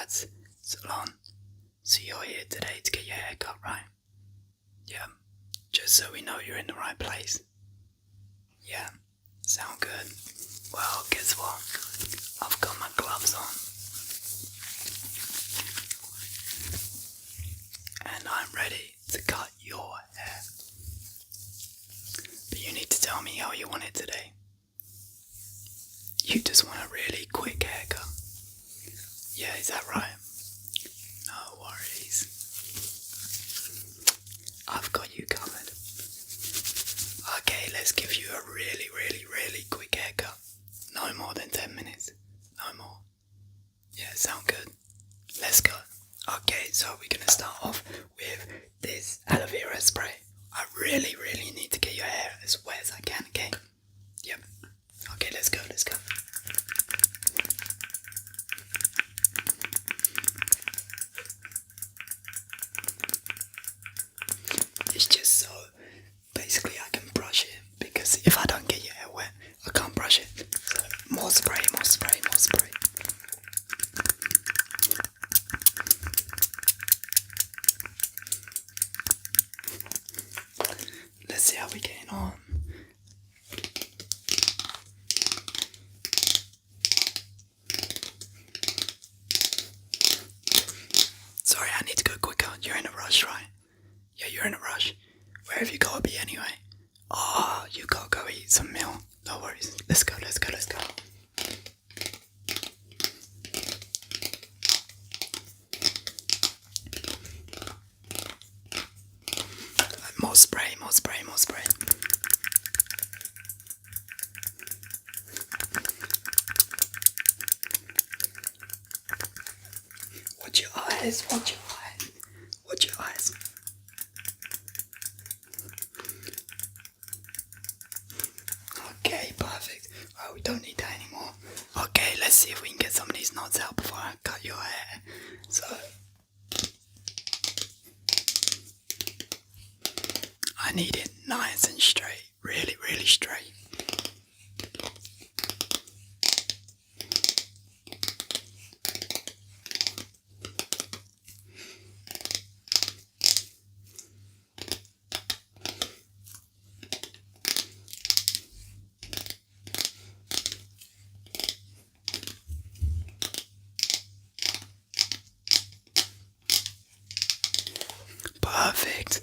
dad's salon. So you're here today to get your hair cut, right? Yeah. Just so we know you're in the right place. Yeah. Sound good. Well, guess what? I've got my gloves on. And I'm ready to cut your hair. But you need to tell me how you want it today. You just want a really quick haircut. Yeah, is that right? No worries. I've got you covered. Okay, let's give you a really, really, really quick haircut. No more than 10 minutes. No more. Yeah, sound good? Let's go. Okay, so we're gonna start off with this aloe vera spray. I really, really need to get your hair as wet as I can, okay? Yep. Okay, let's go. It's just so basically I can brush it, because if I don't get your hair wet, I can't brush it. So more spray. Let's see how we're getting on. Sorry, I need to go quicker. You're in a rush, right? Yeah, you're in a rush. Where have you got to be anyway? Oh, you gotta go eat some meal. No worries. Let's go. More spray. Watch your eyes. Okay, perfect. Well, we don't need that anymore. Okay, let's see if we can get some of these knots out before I cut your hair. So, I need it nice and straight. Really, really straight. Perfect.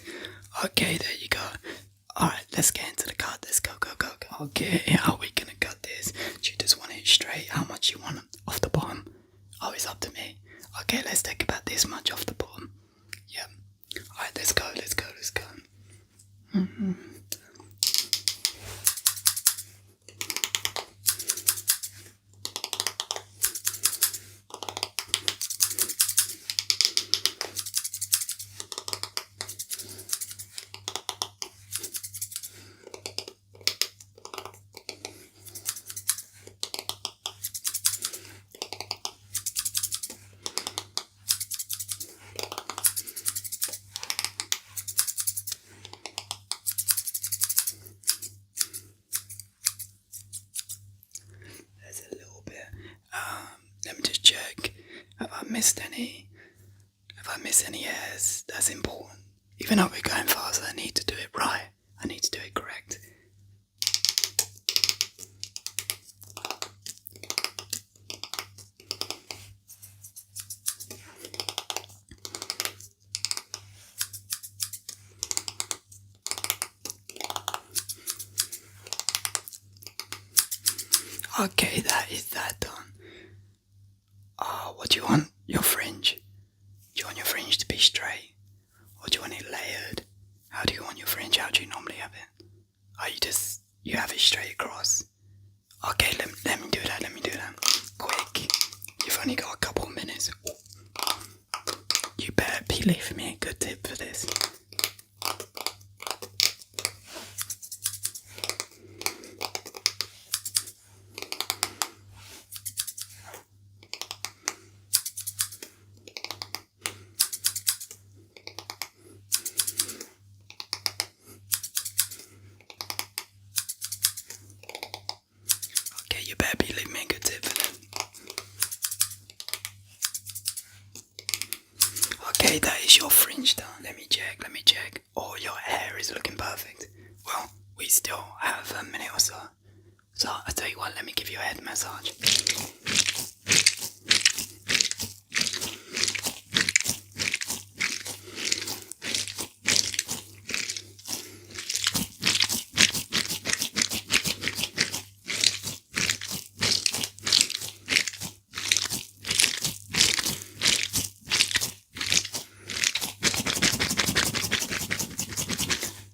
Okay, there you go. Alright, let's get into the cut. Let's go. Okay, how are we gonna cut this? Do you just want it straight? How much you want off the bottom? Oh, it's up to me. Okay, let's take about this much off the bottom. Yep. Alright, let's go. There's a little bit. Let me just check. Have I missed any hairs? That's important. Even though we're going fast, I need to do it right. I need to do it correct. Okay, that is that done. What do you want? Your fringe? Do you want your fringe to be straight? Or do you want it layered? How do you want your fringe? How do you normally have it? Oh, you have it straight across? Okay, let me do that. Quick. You've only got a couple of minutes. You better be leaving me a good tip for this. Okay, you better be leaving me a good tip for that. Okay, that is your fringe done. Let me check. Oh, your hair is looking perfect. Well, we still have a minute or so. So I'll tell you what, let me give you a head massage.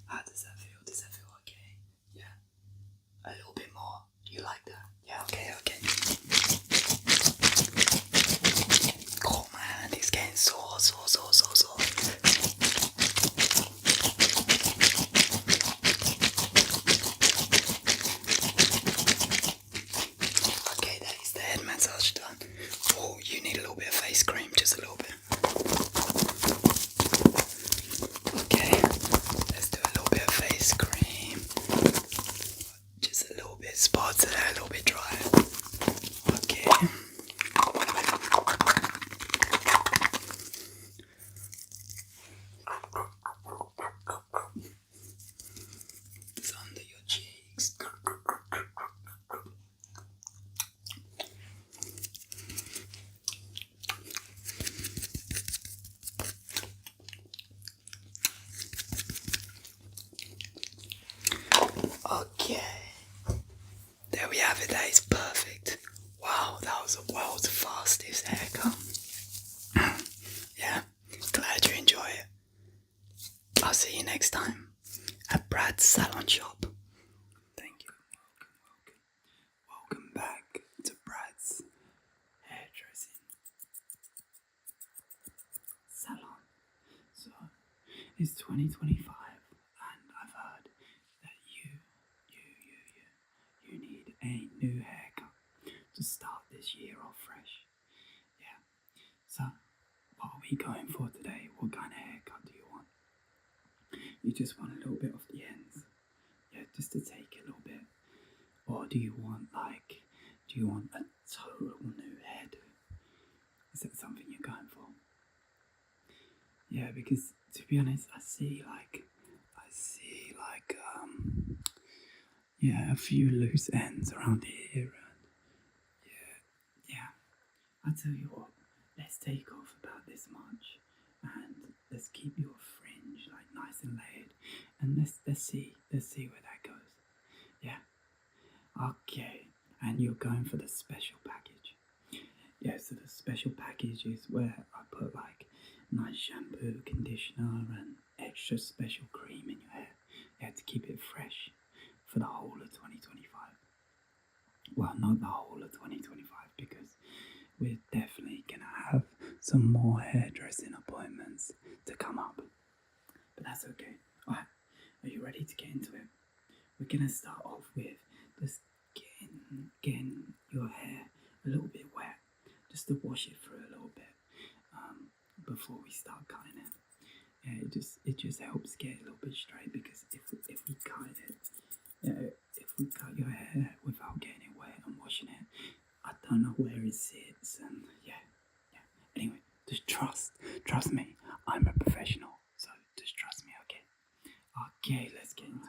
How does that feel? Does that feel okay? Yeah. A little bit more. Do you like that? Yeah, okay. Oh man, it's getting sore. Okay, that is the head massage done. Oh, you need a little bit of face cream, just a little bit. Okay, let's do a little bit of face cream. Just a little bit spots there, a little bit dry. Okay. It's under your cheeks. Okay. There we have it, that is perfect. Wow, that was the world's fastest haircut. Yeah, glad you enjoy it. I'll see you next time at Brad's Salon Shop. Thank you. Welcome back to Brad's Hairdressing Salon. So, it's 2025 and I've heard that you need a new haircut to start this year off fresh. Yeah. So, what are we going for today? What kind of haircut do you want? You just want a little bit off the ends? Yeah, just to take a little bit. Or do you want a total new head? Is that something you're going for? Yeah, because to be honest, I see a few loose ends around here. Yeah. I'll tell you what, let's take off about this much and let's keep your fringe like nice and layered and let's see where that goes. Yeah. Okay. And you're going for the special package. Yeah, so the special package is where I put like nice shampoo, conditioner and extra special cream in your hair. Yeah, to keep it fresh for the whole of 2025. Well, not the whole of 2025 because we're definitely going to have some more hairdressing appointments to come up. But that's okay. Alright, are you ready to get into it? We're going to start off with just getting your hair a little bit wet, just to wash it through a little bit before we start cutting it. Yeah, it just helps get it a little bit straight because if we cut it, if we cut your hair without getting it wet and washing it, I don't know where it sits, and yeah. Anyway, just trust me. I'm a professional, so just trust me, okay? Okay, let's get into it.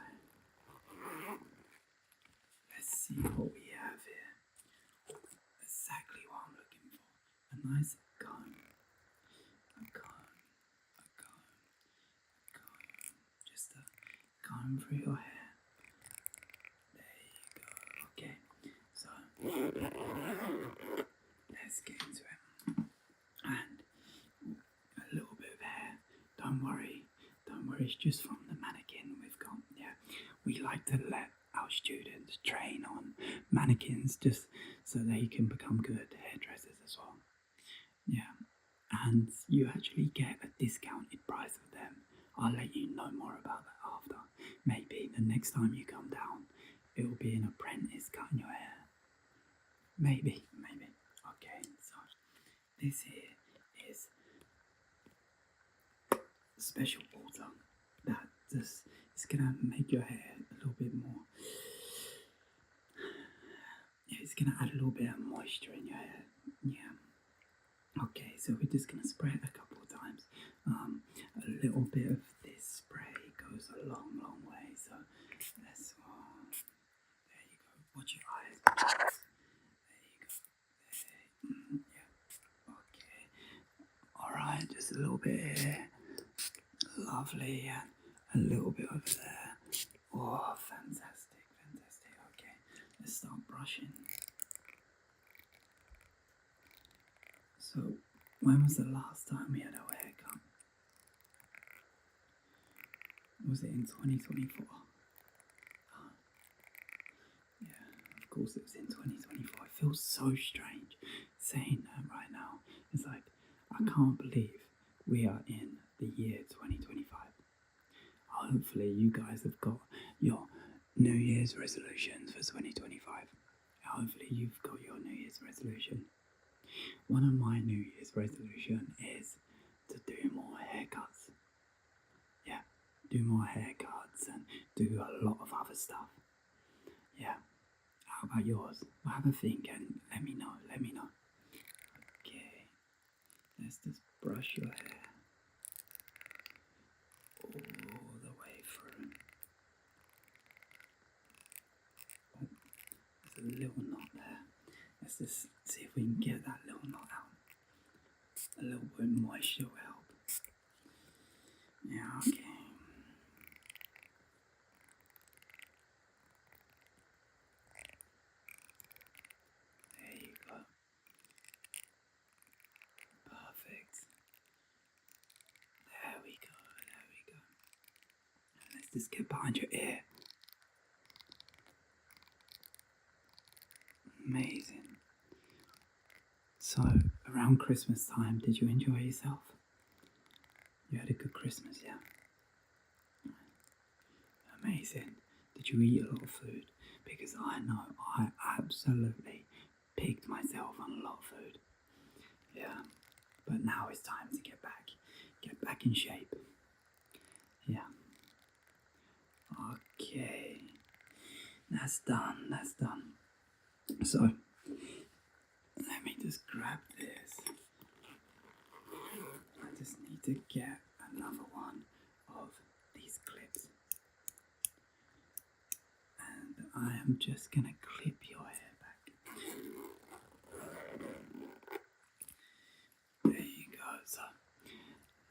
Let's see what we have here. Exactly what I'm looking for. A nice comb. Just a comb through your hair. There you go. Okay, so let's get into it. And a little bit of hair. Don't worry, it's just from the mannequin we've got. Yeah, we like to let our students train on mannequins just so they can become good hairdressers as well. Yeah, and you actually get a discounted price with them. I'll let you know more about that after. Maybe the next time you come down, it will be an apprentice cutting your hair. Maybe. Okay, so this here is special water that just is gonna make your hair a little bit more. Yeah, it's gonna add a little bit of moisture in your hair. Yeah. Okay, so we're just gonna spray it a couple of times little bit of this spray goes a long, long way. So let's, there you go. Watch your eyes. There you go. There. Yeah. Okay. All right. Just a little bit here. Lovely. And a little bit over there. Oh, fantastic. Fantastic. Okay. Let's start brushing. So, when was the last time we had our haircut? Was it in 2024? Yeah, of course it was in 2024. It feels so strange saying that right now. It's like, I can't believe we are in the year 2025. Hopefully you guys have got your New Year's resolutions for 2025. Hopefully you've got your New Year's resolution. One of my New Year's resolution is to do more haircuts. Yeah, do more haircuts and do a lot of other stuff. Yeah. How about yours? Well, have a think and let me know. Let me know. Okay. Let's just brush your hair all the way through. Oh, there's a little knot there. Let's just see if we can get that little knot out. A little bit of moisture will help. Yeah, okay. There you go. Perfect. There we go. There we go. And let's just get behind your ear. Amazing. So, around Christmas time, did you enjoy yourself? You had a good Christmas, yeah? Amazing. Did you eat a lot of food? Because I know I absolutely picked myself on a lot of food. Yeah. But now it's time to get back in shape. Yeah. Okay. That's done. That's done. So, let me just grab this. I just need to get another one of these clips. And I am just going to clip your hair back. There you go. So,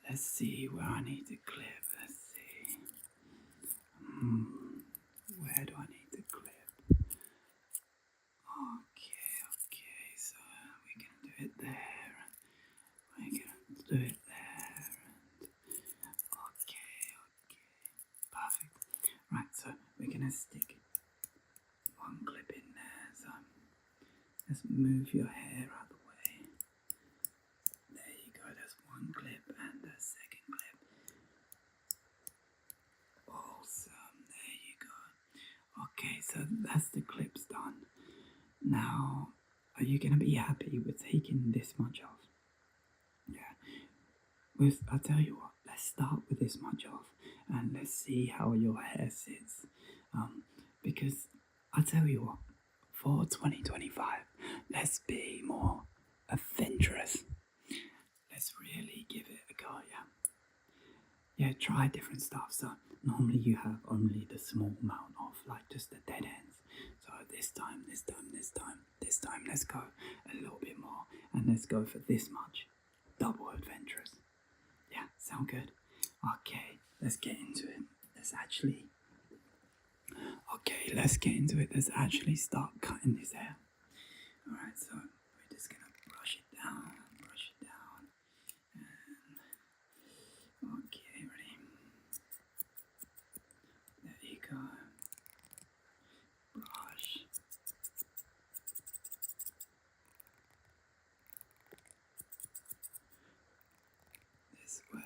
let's see where I need to clip. Let's see. Where do I need to clip? Okay, so we're going to do it there. We're going to do it there. Okay. Perfect. Right, so we're going to stick one clip in there. So let's move your hair out of the way. There you go. That's one clip and a second clip. Awesome. There you go. Okay, so that's the clips done. Now, are you going to be happy with taking this much off? Yeah. I'll tell you what, let's start with this much off and let's see how your hair sits. Because I'll tell you what, for 2025, let's be more adventurous. Let's really give it a go, yeah? Yeah, try different stuff. So normally you have only the small amount of, like, just the dead ends. So this time, let's go a little bit more. And let's go for this much. Double adventurous. Yeah, sound good? Okay, let's get into it. Let's get into it. Let's actually start cutting this hair. Alright, so we're just gonna brush it down. Okay, ready? There you go. Brush. This way.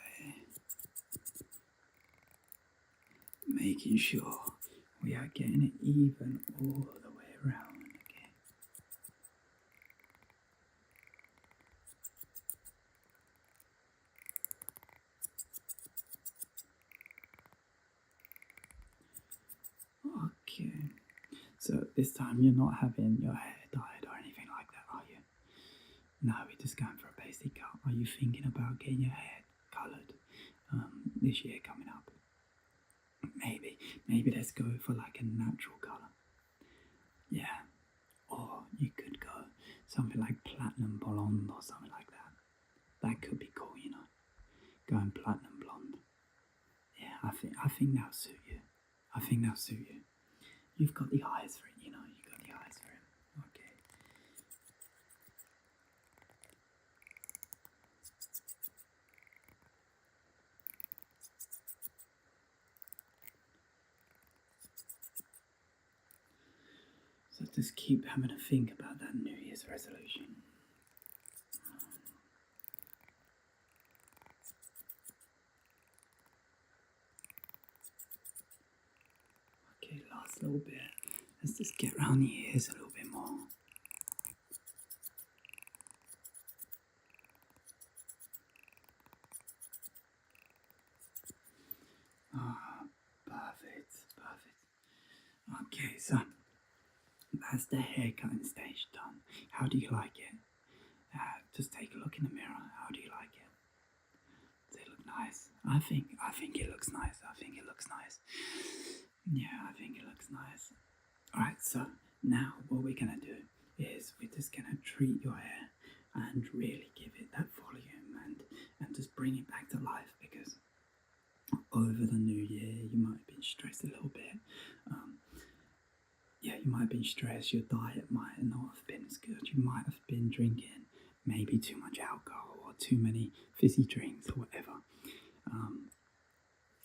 Making sure we are getting it even all the way around. Okay. So this time you're not having your hair dyed or anything like that, are you? No, we're just going for a basic cut. Are you thinking about getting your hair coloured? this year coming up. Maybe let's go for like a natural colour. Yeah, or you could go something like platinum blonde or something like that. That could be cool, you know. Going platinum blonde. Yeah, I think that'll suit you. I think that'll suit you. You've got the eyes for it, you know. You've got the eyes for it. Okay. So just keep having a think about that New Year's resolution. Okay, last little bit. Let's just get around the ears a little bit more. Ah, perfect. Okay, so that's the haircutting stage done. How do you like it? Just take a look in the mirror. How do you like it? Does it look nice? I think it looks nice. Yeah, I think it looks nice. Alright, so now what we're gonna do is we're just gonna treat your hair and really give it that volume and just bring it back to life, because over the new year you might have been stressed a little bit. Yeah, you might have been stressed, your diet might not have been as good, you might have been drinking maybe too much alcohol or too many fizzy drinks or whatever.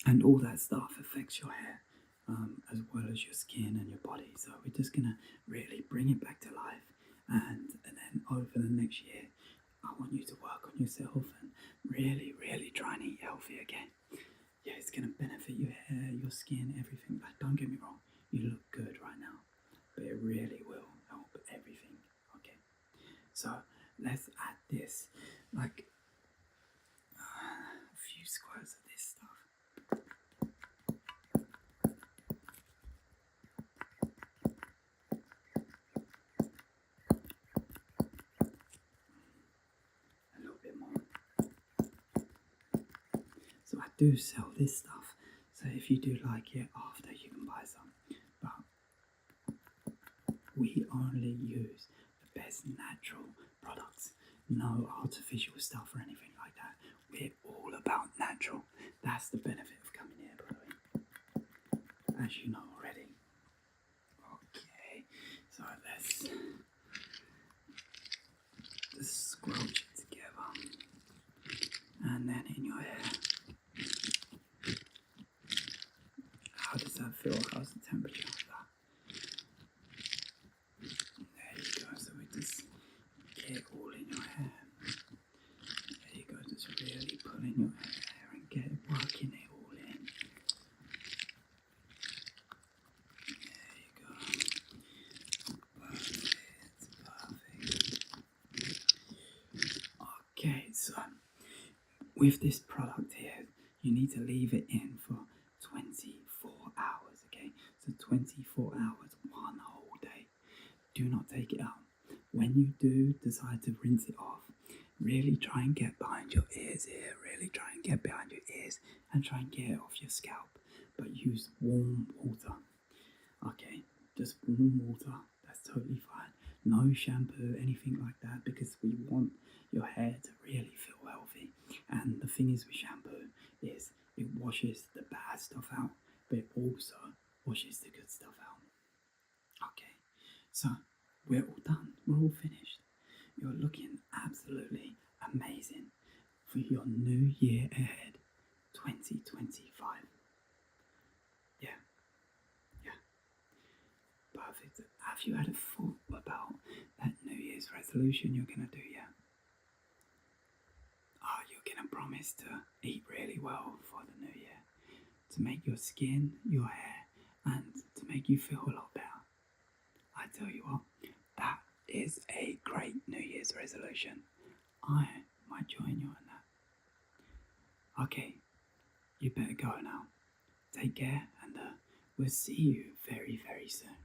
And all that stuff affects your hair as well as your skin and your body. So we're just going to really bring it back to life. And then over the next year, I want you to work on yourself and really, really try and eat healthy again. Yeah, it's going to benefit your hair, your skin, everything. But don't get me wrong, you look good right now, but it really will help everything. Okay, so let's add this, like a few squirts of this stuff. A little bit more. So I do sell this stuff, so if you do like it after, you can buy some. But we only use the best natural products, no artificial stuff or anything like that. We're all about natural. That's the benefit of coming here, by the way, as you know already. Okay, so let's just scrunch it together, and then in your hair. How does that feel? How's the temperature of that? There you go. So we just get it all in your hair. There you go. Just really pull in your hair and get it, working it all in. There you go. Perfect. Okay, so with this product here, you need to leave it in for 24 hours, okay? So 24 hours, one whole day. Do not take it out. When you do decide to rinse it off, really try and get behind your ears here, really try and get behind your ears and try and get it off your scalp, but use warm water, okay? Just warm water, that's totally fine. No shampoo, anything like that, because we want your hair to really feel healthy. And the thing is with shampoo is it washes the bad stuff out, but it also washes the good stuff out. Okay, so we're all done, we're all finished. You're looking absolutely amazing for your new year ahead, 2025. Yeah, perfect. Have you had a thought about that New Year's resolution you're going to do yet? Oh, you're going to promise to eat really well for the new year, to make your skin, your hair, and to make you feel a lot better. I tell you what, that is a great New Year's resolution. I might join you on that. Okay, you better go now. Take care, and we'll see you very, very soon.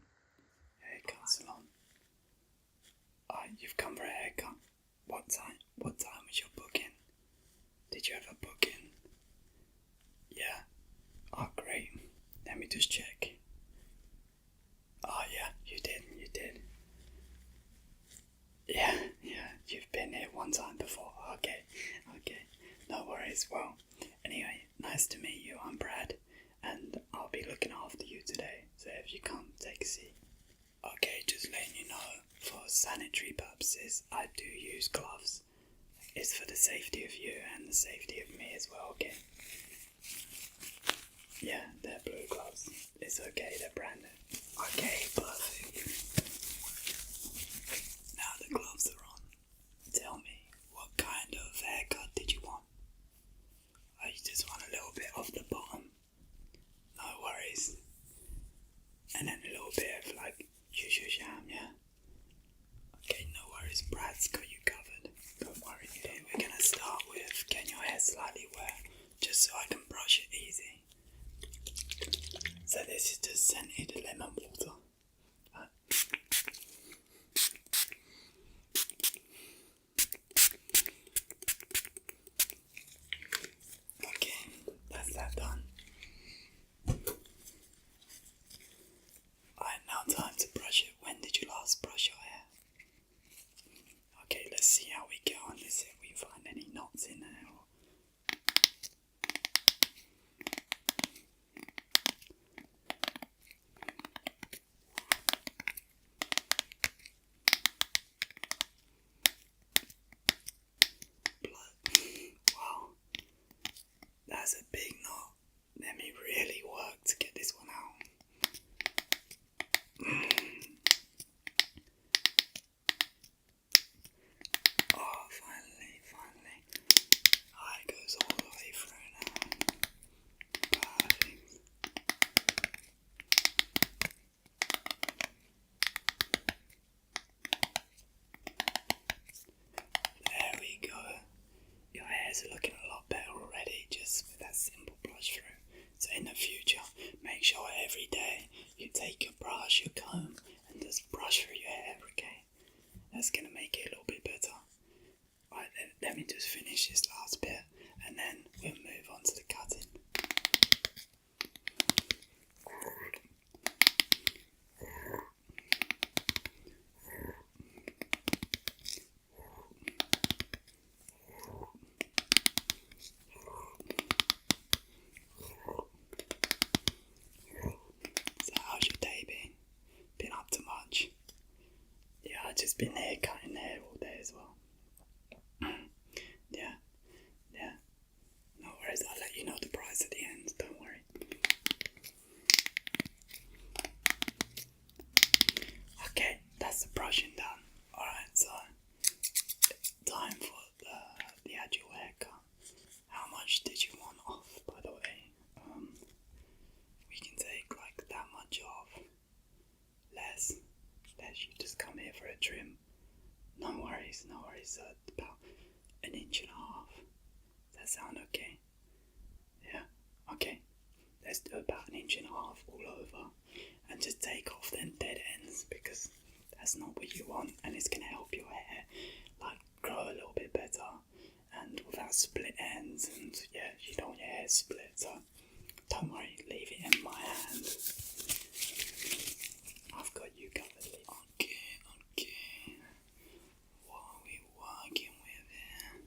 Haircut salon. You've come for a haircut. What time? What time was your booking? Did you have a booking? one time before. Okay, no worries. Well, anyway, nice to meet you. I'm Brad, and I'll be looking after you today. So if you come, take a seat. Okay, just letting you know, for sanitary purposes, I do use gloves. It's for the safety of you and the safety of me as well, okay? Yeah, they're blue gloves. It's okay, they're branded. Okay, perfect. Now the gloves are on. Tell me, what kind of haircut did you want? Oh, you just want a little bit off the bottom? No worries. And then a little bit of like sham, yeah? Okay, no worries. Brad's got you covered. Don't worry. Okay, we're gonna start with getting your hair slightly wet, just so I can brush it easy. So this is just scented lemon water. Okay, that's that done. Alright, now time to brush it. When did you last brush your hair? Okay, let's see how we get on this, if we find any knots in there. Wow, that's a big knot. Let me really work to get this one out. Oh, finally. Oh, it goes all the way through now. Perfect. There we go. Your hair's looking a lot better already, just with that simple brush through. So in the future, make sure every day you take your brush, your comb, and just brush through your hair, okay? That's gonna make it a little bit better. Right, let me just finish this last bit, and then we'll move on to the cutting. So how's your day been? Been up to much? Yeah, I've just been here cutting hair all day as well. Yeah. No worries, I'll let you know the price at the end, don't worry. Okay, that's the brushing done. Alright, so time for the actual haircut. How much did you want off, by the way? We can take like that much off. Less, you just come here for a trim. No worries, so about 1.5 inches. Does that sound okay? Yeah, okay. Let's do about 1.5 inches all over, and just take off them dead ends, because that's not what you want, and it's gonna help your hair like grow a little bit better, and without split ends. And yeah, you don't want your hair split, so don't worry, leave it in my hand. I've got you covered. Okay. What are we working with here?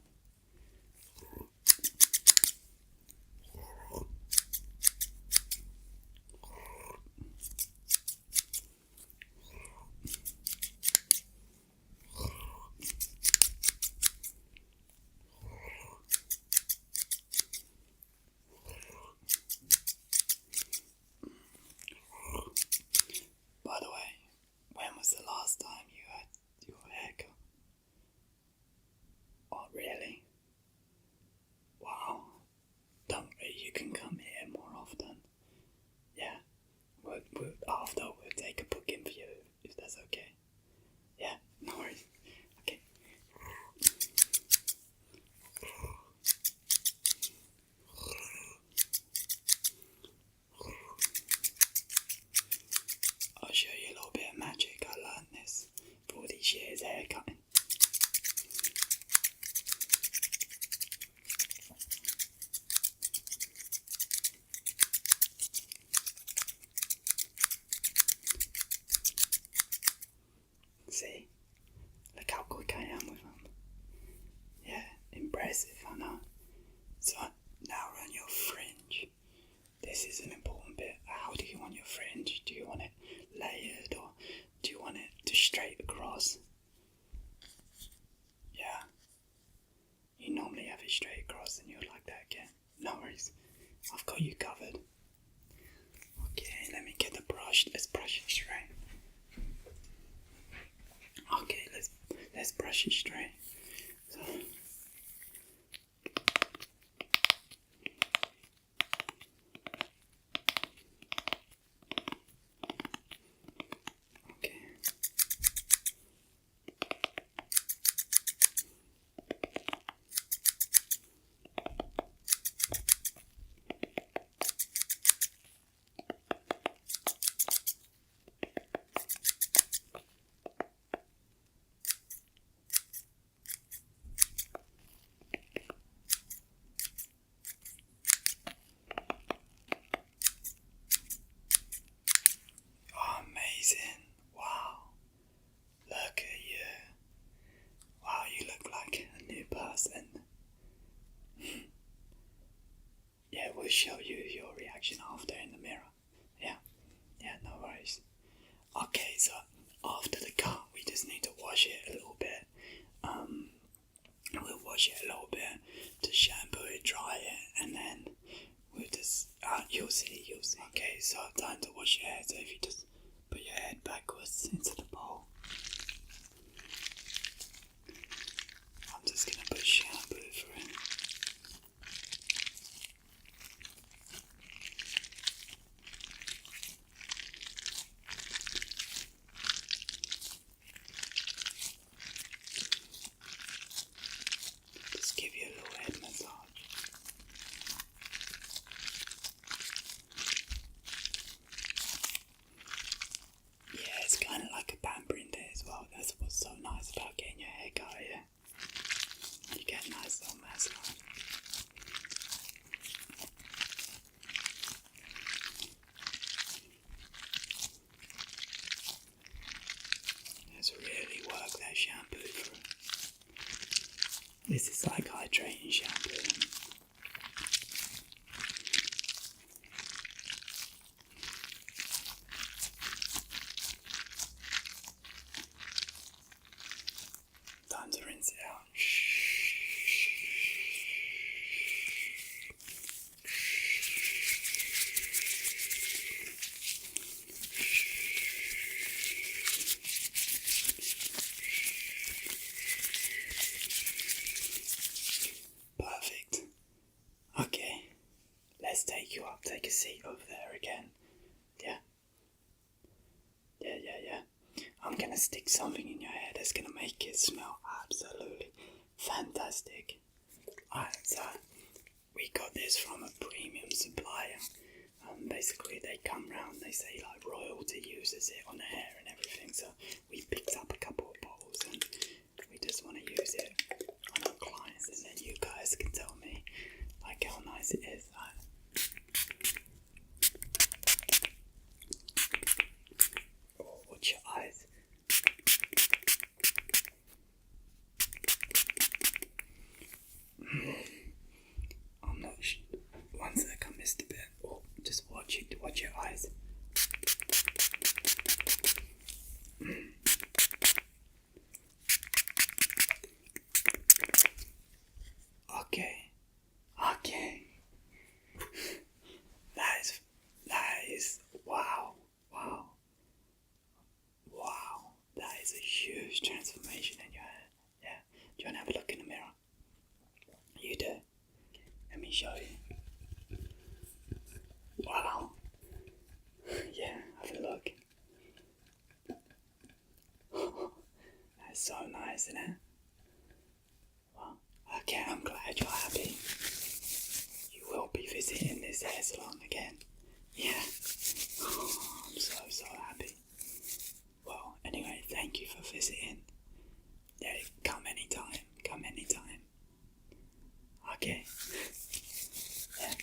impressive, I know. So now we're on your fringe. This is an important bit. How do you want your fringe? Do you want it layered or do you want it to straight across? Yeah. You normally have it straight across and you'd like that again. No worries. I've got you covered. Okay, let me get the brush. Let's brush it straight. Okay, let's brush it straight. So, okay. Amazing. Wow. Look at you. Wow, you look like a new person. Yeah, we'll show you your reaction after in the mirror. Yeah, no worries. Okay, so after the cut, we just need to wash it a little bit. We'll wash it a little bit to shampoo it, dry it, and then we'll just, you'll see. Okay, so time to wash your hair, so if you just put your head backwards into the bowl. I'm just gonna put shampoo through it. Just give you a little head massage. Yeah, it's kind of like a pampering day as well. That's what's so nice about getting your hair cut, yeah? You get a nice little massage. Let's really work that shampoo through. This is like hydrating shampoo. Time to rinse it out. Perfect. Okay, let's take you up. Take a seat over there again. Yeah. I'm gonna stick something in your hair that's gonna make it smell absolutely fantastic. Alright, so we got this from a premium supplier. Basically they come round, they say like royalty uses it on the hair and everything, so we picked up a couple of bottles and we just want to use it on our clients, and then you guys can tell me like how nice it is. Oh, watch your eyes. I'm not sure. One sec, I missed a bit. Oh, just watch it. Watch your eyes. Okay. That is wow. That is a huge transformation in your hair. Yeah. Do you want to have a look in the mirror? You do. Let me show you. Wow. Yeah, have a look. That's so nice, isn't it? Wow. Okay, I'm glad you're happy. You will be visiting this hair salon again. Yeah. Oh, I'm so happy. Well, anyway, thank you for visiting. Yeah, come anytime. Okay. Yeah,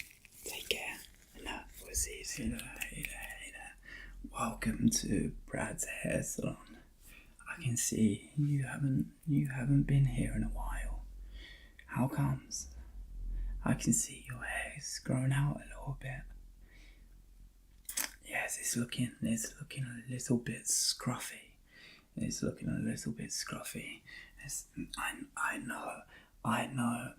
take care. And we'll see you soon. Hey there. Welcome to Brad's hair salon. I can see you haven't been here in a while. How comes? I can see your hair is growing out a little bit. Yes, it's looking a little bit scruffy. It's looking a little bit scruffy. I know.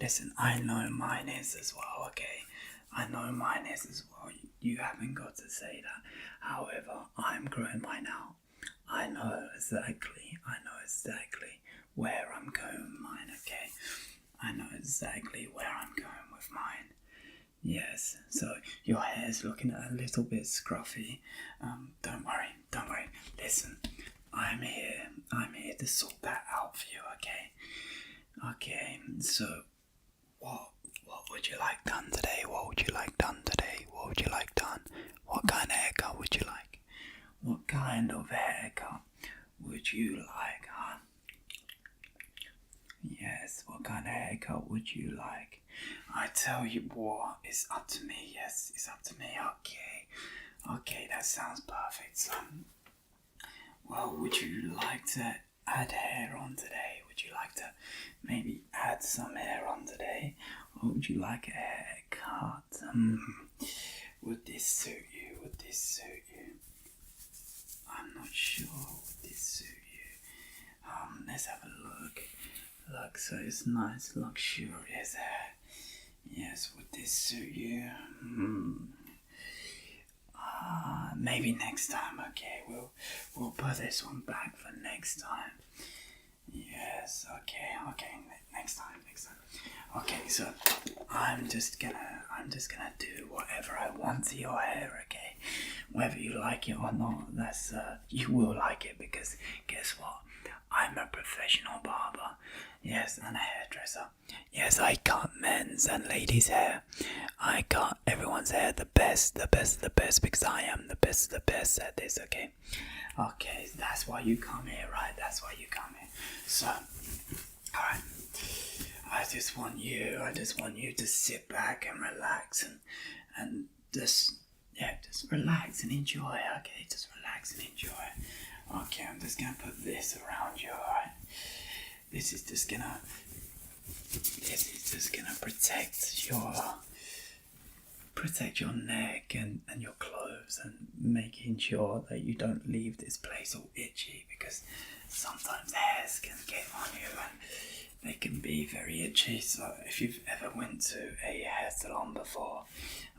Listen, I know mine is as well, okay? I know mine is as well. You haven't got to say that. However, I'm growing mine out. I know exactly where I'm going with mine, okay? I know exactly where I'm going with mine. Yes, so your hair's looking a little bit scruffy. Don't worry. Listen, I'm here to sort that out for you, okay? Okay, so what would you like done today? What would you like done today? What would you like done? What kind of haircut would you like? What kind of haircut would you like, huh? Yes, what kind of haircut would you like? I tell you what, it's up to me. Yes, it's up to me. Okay, that sounds perfect, son. Well, would you like to add hair on today? Would you like to maybe add some hair on today? Or would you like a haircut? Would this suit you? I'm not sure. Would this suit you? Let's have a look. Look, so it's nice, luxurious hair. Yes, would this suit you? Maybe next time. Okay, we'll put this one back for next time. Yes, okay, next time. Okay, so I'm just gonna do whatever I want to your hair, okay? Whether you like it or not, that's you will like it, because guess what? I'm a professional barber. Yes, and a hairdresser. Yes, I cut men's and ladies' hair. I cut everyone's hair the best, because I am the best at this, okay? Okay, that's why you come here, right? That's why you come here. So, alright. I just want you to sit back and relax and just relax and enjoy, okay? Just relax and enjoy. Okay, I'm just gonna put this around you, alright? This is just gonna protect your neck and your clothes, and making sure that you don't leave this place all itchy, because sometimes hairs can get on you and they can be very itchy. So if you've ever went to a hair salon before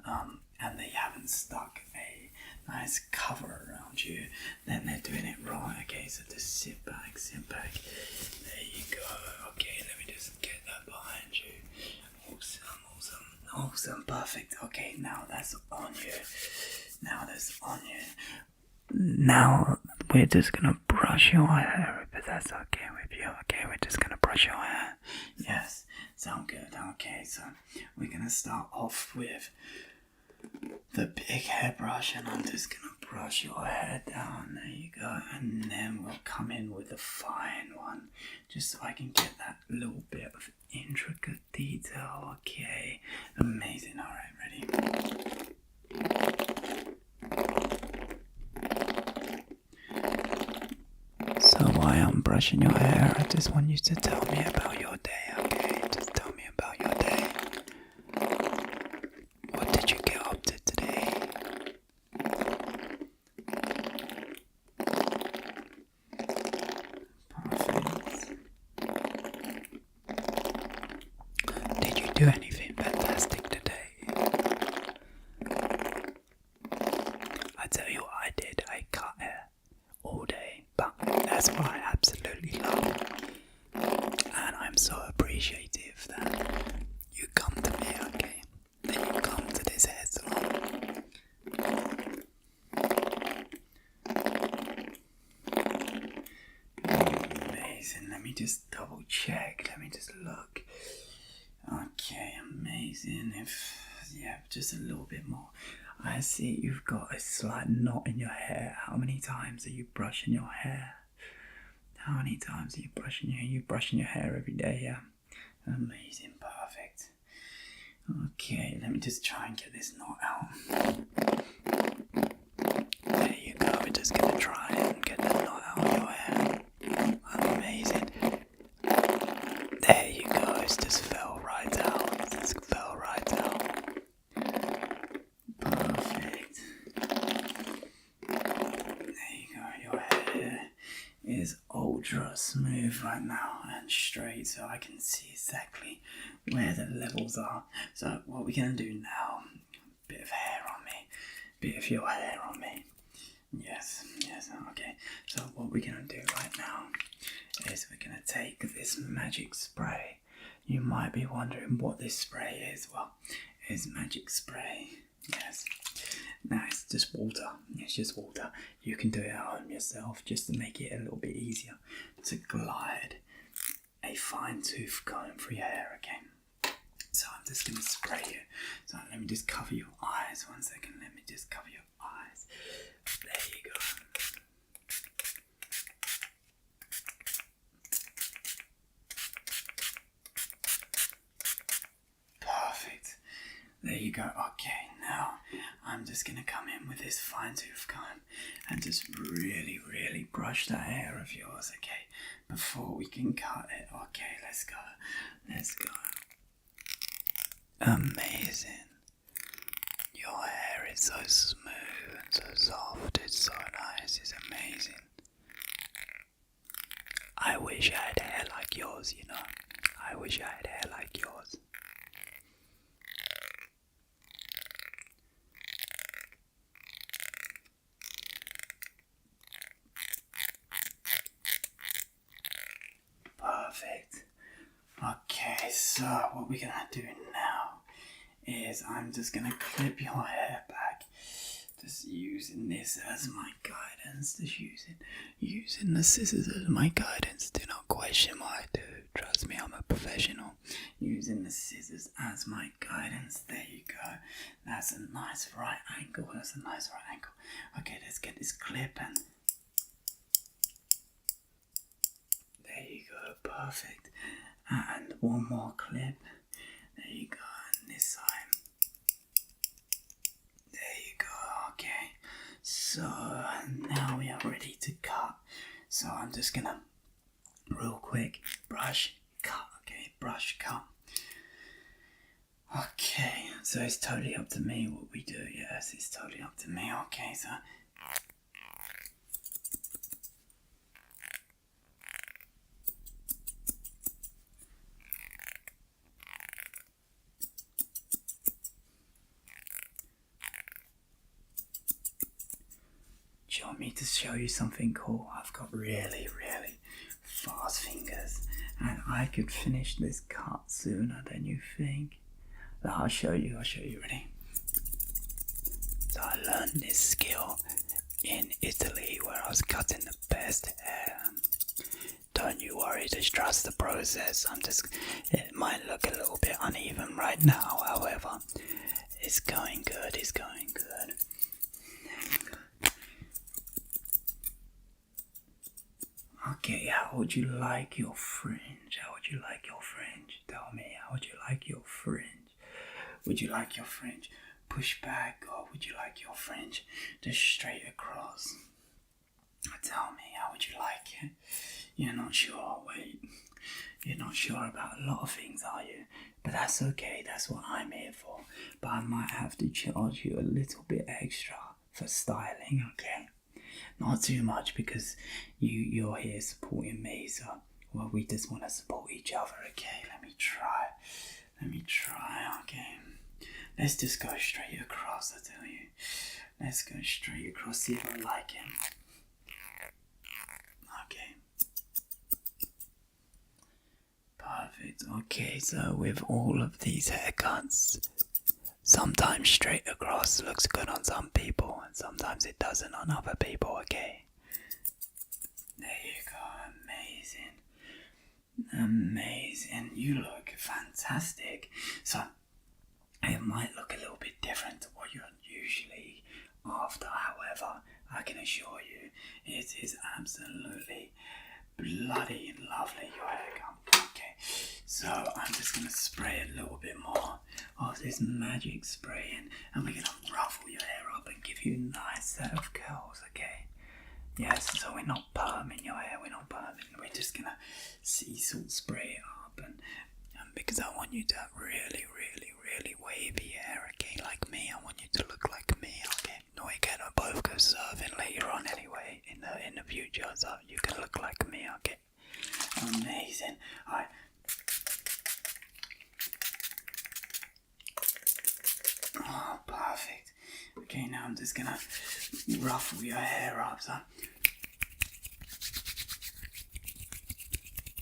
and they haven't stuck a nice cover around you, then they're doing it wrong. Okay, so just sit back. There you go. Okay, let me just get that behind you. Awesome, perfect. Okay, now that's on you. Now we're just gonna brush your hair, if that's okay with you. Okay, we're just gonna brush your hair. Yes, sound good. Okay, so we're gonna start off with the big hairbrush, and I'm just gonna brush your hair down. There you go. And then we'll come in with a fine one, just so I can get that little bit of intricate detail. Okay, amazing. All right, ready? So while I'm brushing your hair, I just want you to tell me about your day, okay? Just tell me about your day. What did you get up to today? Perfect. Did you do anything fantastic today? I tell you what I did. I cut hair all day, but that's what I absolutely love, and I'm so appreciative that you come to me, okay? That you come to this hair salon. Amazing. Let me just double check. Let me just look. Okay, amazing. Just a little bit more. I see you've got a slight knot in your hair. How many times are you brushing your hair? How many times are you brushing your hair? You brushing your hair every day, yeah? Amazing, perfect. Okay, let me just try and get this knot out. There you go, we're just gonna try and get the knot out of your hair. Amazing. There you go, It's just fell right out. It just fell right out. Perfect. There you go. Your hair is ultra smooth right now and straight, so I can see exactly where the levels are. So what we're going to do now, bit of hair on me, bit of your hair on me. Yes, okay. So what we're going to do right now is we're going to take this magic spray. You might be wondering what this spray is. Well, it's magic spray. Yes. Now it's just water. It's just water. You can do it at home yourself just to make it a little bit easier to glide a fine tooth comb through your hair, okay? So I'm just going to spray you. So let me just cover your eyes. 1 second. Let me just cover your eyes. There you go. Perfect. There you go. Okay, now I'm just going to come in with this fine tooth comb and just really, really brush that hair of yours, okay? Before we can cut it. Okay, let's go. Let's go. Amazing. Your hair is so smooth and so soft. It's so nice. It's amazing. I wish I had hair like yours, you know. I wish I had hair like yours. Perfect. Okay, so what we're gonna do now is I'm just gonna clip your hair back. Just using this as my guidance. Just using the scissors as my guidance. Do not question what I do. Trust me, I'm a professional. Using the scissors as my guidance. There you go. That's a nice right angle. That's a nice right angle. Okay, let's get this clip and there you go. Perfect. And one more clip. There you go. And this side. There you go. Okay. So now we are ready to cut. So I'm just gonna real quick brush, cut. Okay, brush, cut. Okay, so it's totally up to me what we do. Yes, it's totally up to me. Okay, so do you want me to show you something cool? I've got really, really fast fingers and I could finish this cut sooner than you think. I'll show you, ready? So I learned this skill in Italy where I was cutting the best hair. Don't you worry, just trust the process. It might look a little bit uneven right now, however, it's going good, it's going good. Okay, how would you like your fringe? How would you like your fringe? Tell me, how would you like your fringe? Would you like your fringe push back or would you like your fringe just straight across? Tell me, how would you like it? You're not sure, wait. You're not sure about a lot of things, are you? But that's okay, that's what I'm here for. But I might have to charge you a little bit extra for styling, okay? Not too much because you're here supporting me, so well, we just want to support each other, okay? Let me try, okay? Let's just go straight across, I tell you. Let's go straight across, see if I like him. Okay. Perfect. Okay, so with all of these haircuts, sometimes straight across looks good on some people and sometimes it doesn't on other people, okay? There you go, amazing. You look fantastic. So, it might look a little bit different to what you're usually after, however, I can assure you, it is absolutely bloody lovely, your haircut. Okay, so I'm just going to spray a little bit more of this magic spray and we're going to ruffle your hair up and give you a nice set of curls, okay? Yes, so we're not perming your hair, we're just going to sea salt spray it up and because I want you to have really, really, really wavy hair, okay? Like me, I want you to look like me, okay? No, we can both go surfing later on anyway, in the future, so you can look like me, okay? Amazing. Alright. Oh, perfect. Okay, now I'm just gonna ruffle your hair up, so.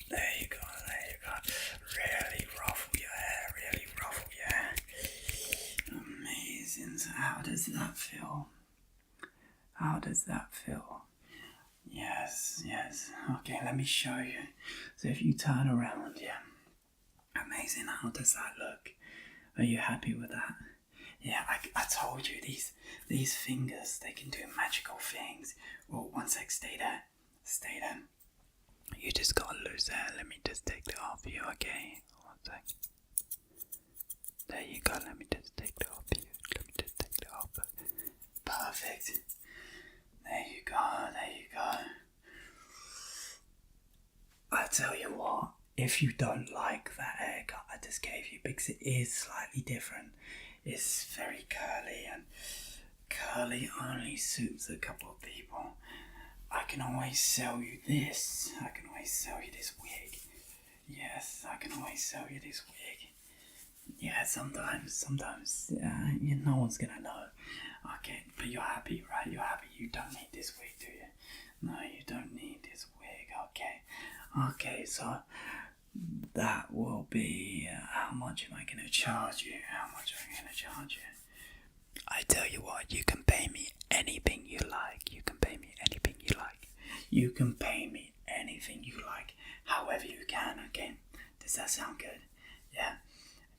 There you go, there you go. Really ruffle your hair, really ruffle your hair. Amazing. So how does that feel? How does that feel? Yes, yes. Okay, let me show you. So if you turn around, yeah. Amazing. How does that look? Are you happy with that? Yeah, I told you these fingers, they can do magical things. Well, one sec, stay there. Stay there. You just gotta lose that. Let me just take that off you, okay? One sec. There you go. Let me just take that off you. Let me just take that off. Perfect. There you go. There you go. I tell you what, if you don't like that haircut I just gave you, because it is slightly different, it's very curly, and curly only suits a couple of people. I can always sell you this. I can always sell you this wig. Yes, I can always sell you this wig. Yeah, sometimes, no one's gonna know. Okay, but you're happy, right? You're happy. You don't need this wig, do you? No, you don't need this wig. Okay. Okay, so that will be, how much am I going to charge you? How much am I going to charge you? I tell you what, you can pay me anything you like. You can pay me anything you like. You can pay me anything you like, however you can, okay? Does that sound good? Yeah?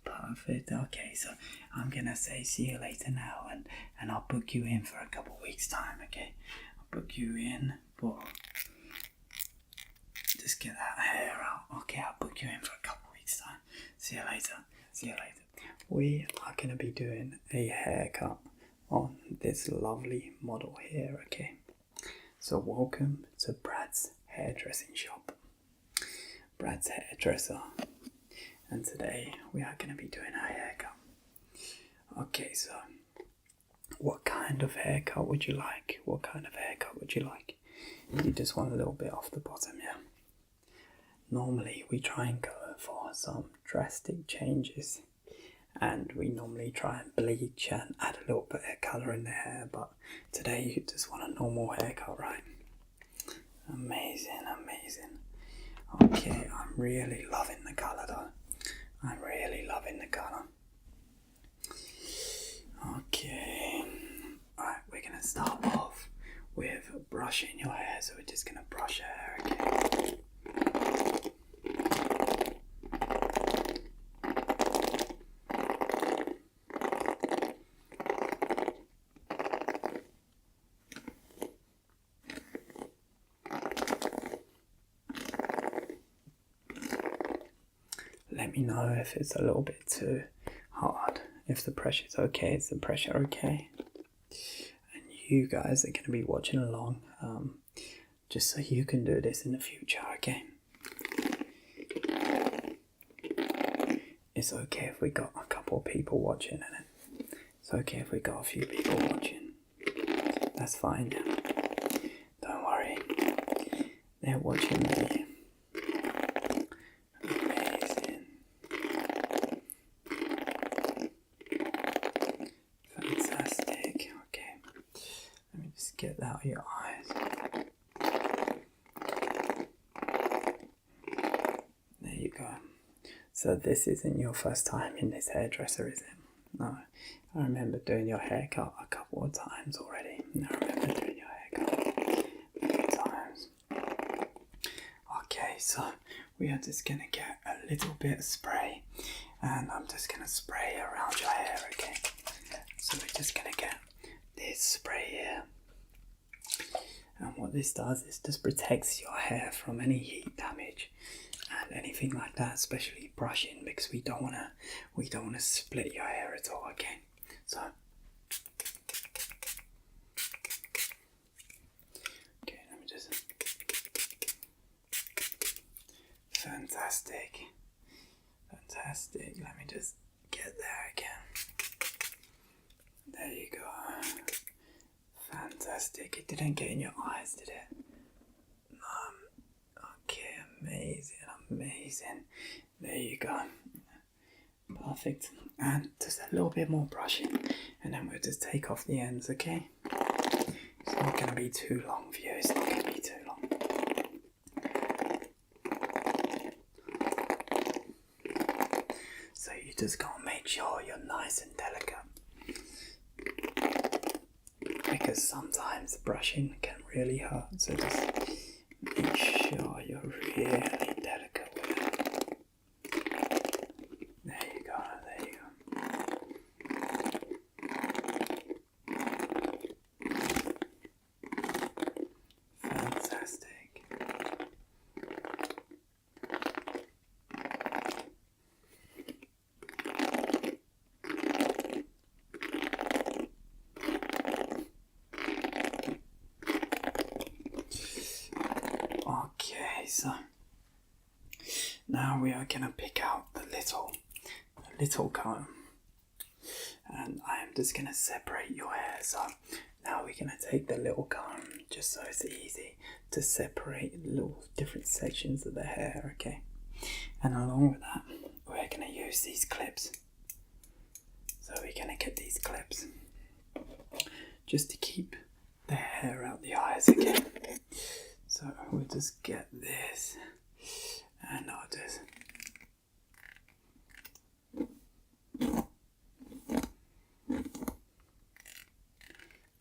Perfect. Okay, so I'm going to say see you later now, and I'll book you in for a couple weeks' time, okay? I'll book you in for... Just get that hair out. Okay, I'll book you in for a couple weeks' time. See you later. See you later. We are going to be doing a haircut on this lovely model here, okay? So welcome to Brad's hairdressing shop. Brad's hairdresser. And today we are going to be doing a haircut. Okay, so what kind of haircut would you like? What kind of haircut would you like? You just want a little bit off the bottom, yeah? Normally we try and go for some drastic changes, and we normally try and bleach and add a little bit of colour in the hair, but today you just want a normal haircut, right? Amazing, amazing. Okay, I'm really loving the colour though. I'm really loving the colour. Okay, alright, we're going to start off with brushing your hair, so we're just going to brush your hair, okay? Let me know if it's a little bit too hard. If the pressure's okay, is the pressure okay? And you guys are going to be watching along, just so you can do this in the future, okay? It's okay if we got a couple of people watching, and it's okay if we got a few people watching. That's fine, yeah. Don't worry. They're watching me. Amazing. Fantastic. Okay. Let me just get that out of your eyes. There you go. So this isn't your first time in this hairdresser, is it? No. I remember doing your haircut a couple of times already. I remember doing your haircut a few times. Okay, so we are just going to get a little bit of spray, and I'm just going to spray around your hair, okay? So we're just going to get this spray here. And what this does is just protects your hair from any heat damage and anything like that, especially brushing, because we don't want to split your hair at all, okay? So okay, let me just... Fantastic. Fantastic. Let me just get there again. There you go. Fantastic. It didn't get in your eyes, did it? Okay, amazing. There you go. Perfect. And just a little bit more brushing, and then we'll just take off the ends, okay? It's not going to be too long for you. It's not going to be too long. So you just got to make sure you're nice and delicate, because sometimes brushing can really hurt. So just make sure you're really delicate with it. There you go. Fantastic. Okay, so now we are going to pick out the little comb, and I am just going to separate your hair. So now we're going to take the little comb, just so it's easy to separate little different sections of the hair, okay? And along with that, we're going to use these clips. So we're going to get these clips just to keep the hair out the eyes again. So we'll just get this, and I'll just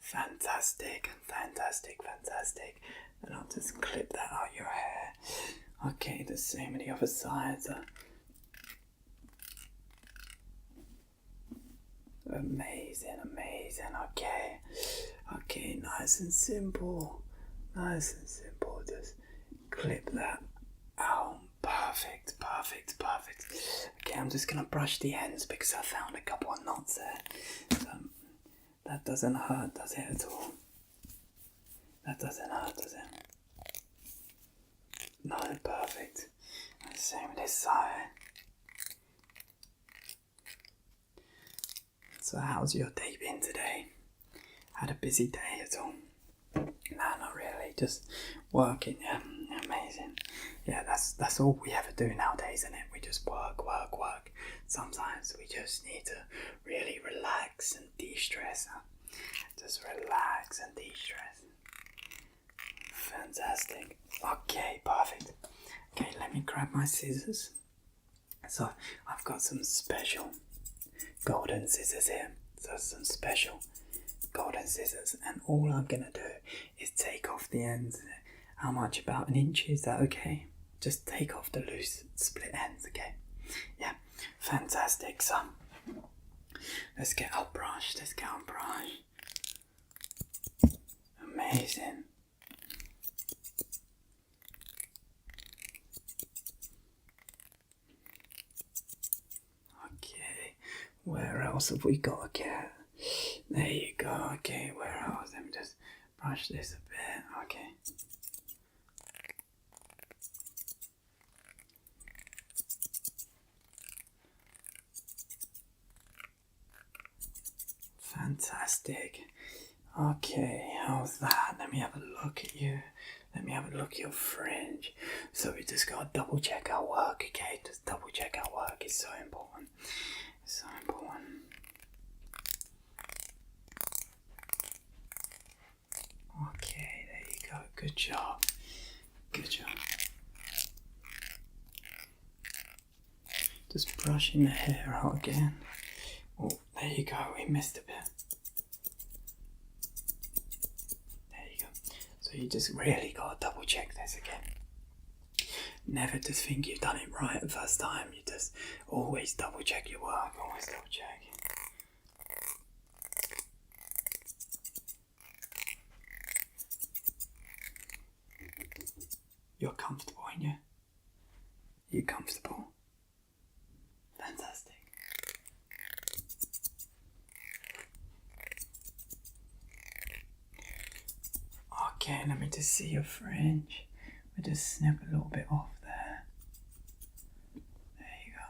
fantastic, and I'll just clip that out your hair. Okay, the same with the other side. Amazing. Okay, nice and simple. Just clip that out. Perfect. Okay, I'm just gonna brush the ends because I found a couple of knots there. So that doesn't hurt, does it at all? That doesn't hurt, does it? No, perfect. And same with this side. So how's your day been today? Had a busy day at all? No, not really. Just working, yeah. Amazing. Yeah, that's all we ever do nowadays, isn't it? We just work. Sometimes we just need to really relax and de-stress. Just relax and de-stress. Fantastic. Okay, perfect. Okay, let me grab my scissors. So I've got some special golden scissors here. So some special golden scissors, and all I'm gonna do is take off the ends. How much? About an inch? Is that okay? Just take off the loose split ends, okay? Yeah, fantastic. So let's get our brush. Amazing. Okay, where else have we got to get? There you go. Okay, where else? Let me just brush this a bit. Okay. Fantastic. Okay, how's that? Let me have a look at you. Let me have a look at your fringe. So we just gotta double check our work, okay? Just double check our work. It's so important. Okay, there you go. Good job. Just brushing the hair out again. Oh, there you go. We missed a bit. There you go. So you just really gotta double check this again. Never just think you've done it right the first time. You just always double check your work. Always double check. You're comfortable, aren't you? You comfortable? Fantastic. Okay, let me just see your fringe. We'll just snip a little bit off there. There you go.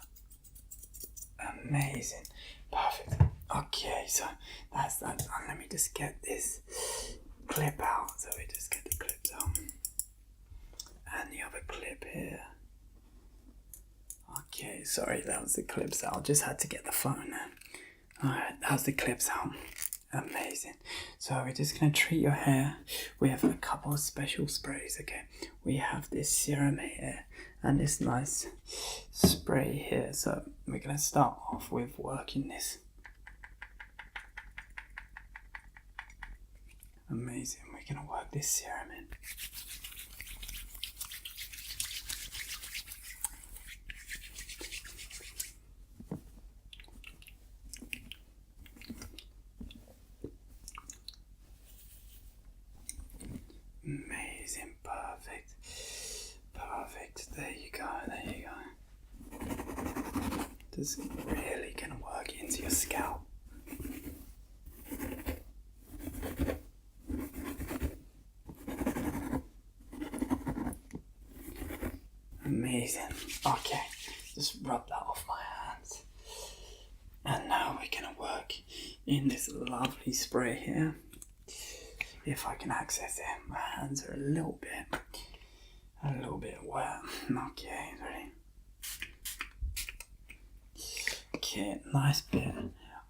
Amazing. Perfect. Okay, so that's that done. Let me just get this clip out. So we just get the clips out. And the other clip here. Okay, sorry, that was the clips out. Just had to get the phone. Alright, that was the clips out. Amazing. So we're just going to treat your hair. We have a couple of special sprays, okay? We have this serum here and this nice spray here. So we're going to start off with working this. Amazing. We're going to work this serum in. Amazing, perfect, perfect. There you go, there you go. Just really gonna work into your scalp. Amazing. Okay, just rub that off my hands. And now we're gonna work in this lovely spray here. If I can access it, my hands are a little bit wet. Okay, ready? Okay, nice bit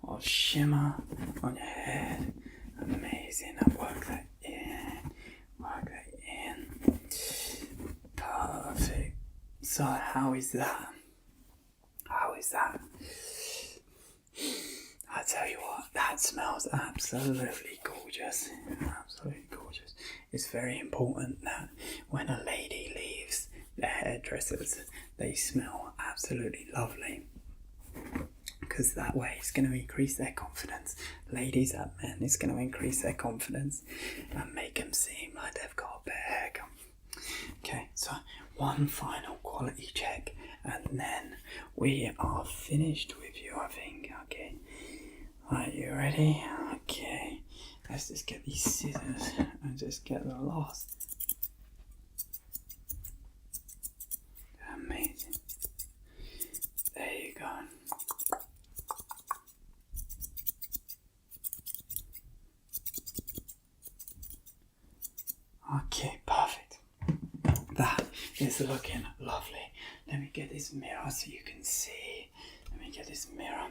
of shimmer on your head. Amazing. And work that in. Work that in. Perfect. So how is that? How is that? I tell you what, that smells absolutely gorgeous. Absolutely gorgeous. It's very important that when a lady leaves the hairdressers, they smell absolutely lovely. Because that way it's going to increase their confidence. Ladies and men, it's going to increase their confidence and make them seem like they've got a better haircut. Okay, so one final quality check and then we are finished with you, I think. Okay. Are you ready? Okay. Let's just get these scissors and just get the last. Amazing. There you go. Okay, perfect. That is looking lovely. Let me get this mirror so you can see. Let me get this mirror.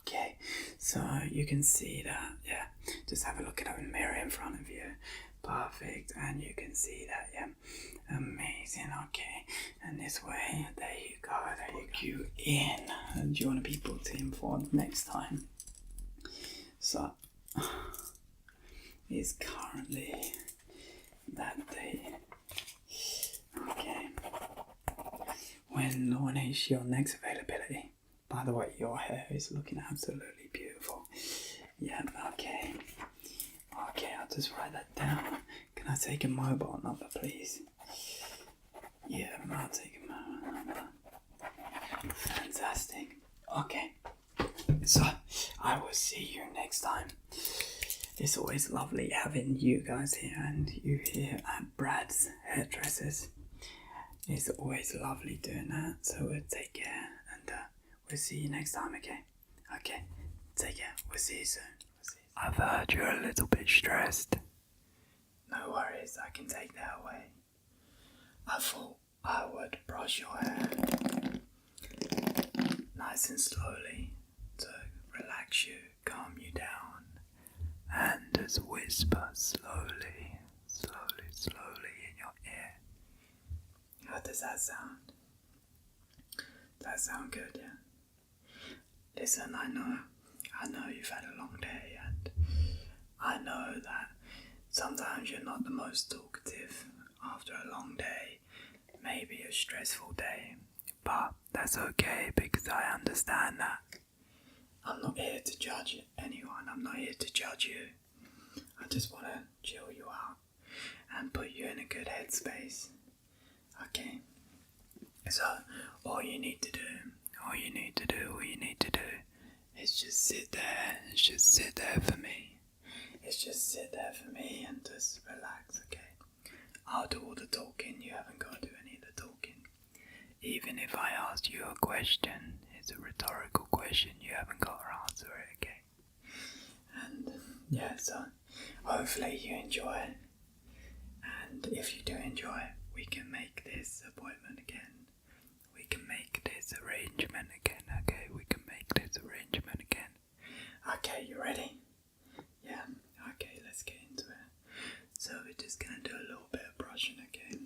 Okay, so you can see that. Yeah, just have a look at the mirror in front of you. Perfect, and you can see that. Yeah, amazing. Okay, and this way. There you go. There you go. You in. And do you want to be booked in for next time? So it's currently that day. Okay. When is your next availability? By the way, your hair is looking absolutely beautiful. Yeah, okay. Okay, I'll just write that down. Can I take a mobile number, please? Yeah, I'll take a mobile number. Fantastic. Okay. So, I will see you next time. It's always lovely having you guys here and you here at Brad's Hairdressers. It's always lovely doing that. So, take care and we'll see you next time, okay? Okay, take care. We'll see you soon. I've heard you're a little bit stressed. No worries, I can take that away. I thought I would brush your hair nice and slowly to relax you, calm you down, and just whisper slowly, slowly in your ear. How does that sound? Does that sound good, yeah? Listen, I know you've had a long day and I know that sometimes you're not the most talkative after a long day, maybe a stressful day, but that's okay because I understand that. I'm not here to judge anyone, I'm not here to judge you. I just want to chill you out and put you in a good headspace. Okay? So, all you need to do is just sit there. It's just sit there for me. And just relax, okay? I'll do all the talking. You haven't got to do any of the talking. Even if I asked you a question, it's a rhetorical question. question you haven't got an answer it, okay? And yeah, so hopefully you enjoy it. And if you do enjoy it, we can make this appointment again. We can make this arrangement again, okay? We can make this arrangement again. Okay, you ready? Yeah, okay, let's get into it. So we're just gonna do a little bit of brushing, okay?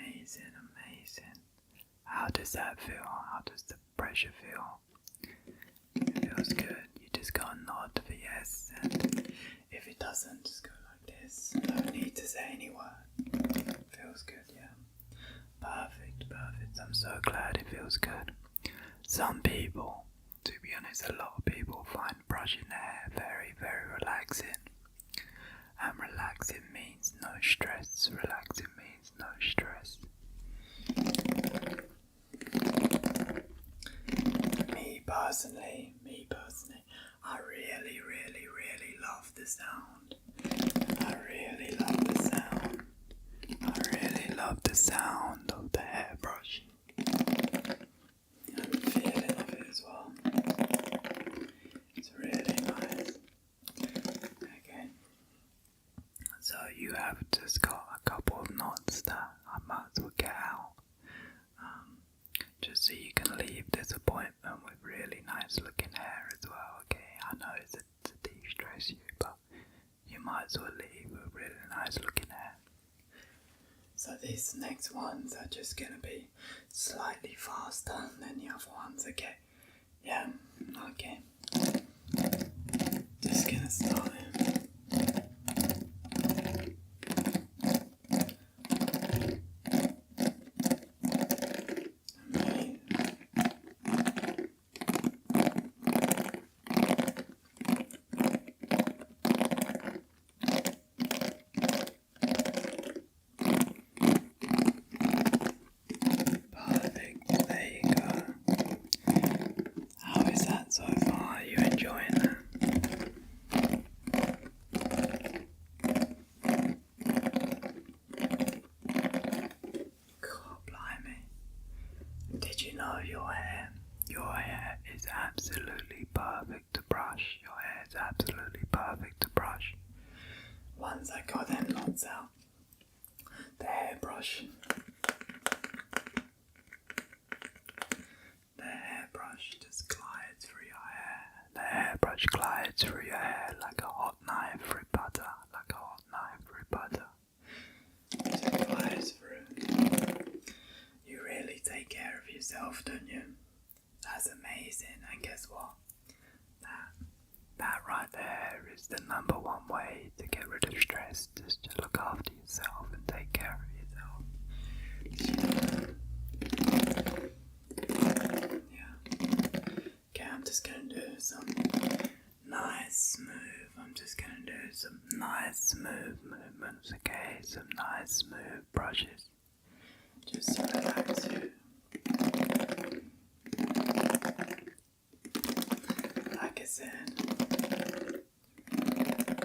Amazing. How does that feel? How does the pressure feel? It feels good. You just gotta nod for yes, and if it doesn't, just go like this. No need to say any word. Feels good, yeah. Perfect. I'm so glad it feels good. Some people, to be honest, a lot of people find brushing their hair very, very relaxing. And relaxing means no stress. Relaxing means no stress. Me personally, I really love the sound. I really love the sound of the hairbrush. And the feeling of it as well. It's really nice. Okay. So you have just got a couple of knots that I might as well get out. Just so you can leave this appointment with really nice looking hair as well, okay? I know it's to de-stress you, but you might as well leave with really nice looking hair. So these next ones are just gonna be slightly faster than the other ones, okay? Yeah, okay. Just gonna start it. So far, are you enjoying that? God blimey. Did you know your hair is absolutely perfect to brush. Your hair is absolutely perfect to brush. Once I got them knots out, the hairbrush just glides through your hair. The hairbrush glides through your hair like a hot knife through butter. Just glides through. You really take care of yourself, don't you? That's amazing. And guess what? That right there is the number one way to get rid of stress. Just to look after yourself and take care of yourself. I'm just gonna do some nice smooth movements, okay? Some nice smooth brushes. Just to relax you. Like I said,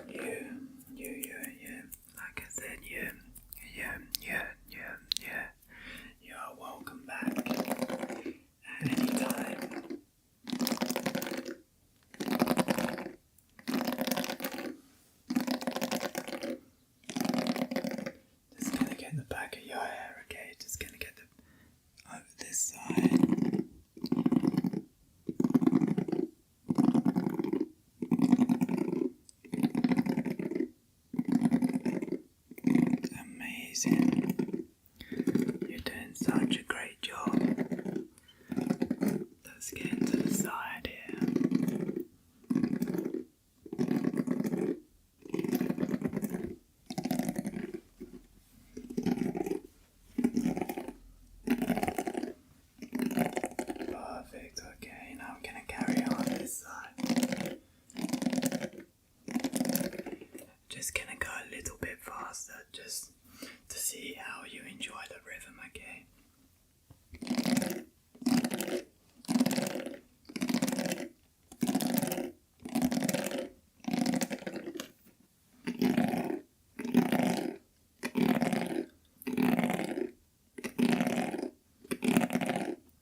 you Amazing. You're doing such a great job. Let's get into the side here. Perfect. Okay, now I'm going to carry on this side. Just going to go a little bit faster just to see how you enjoy the rhythm, okay?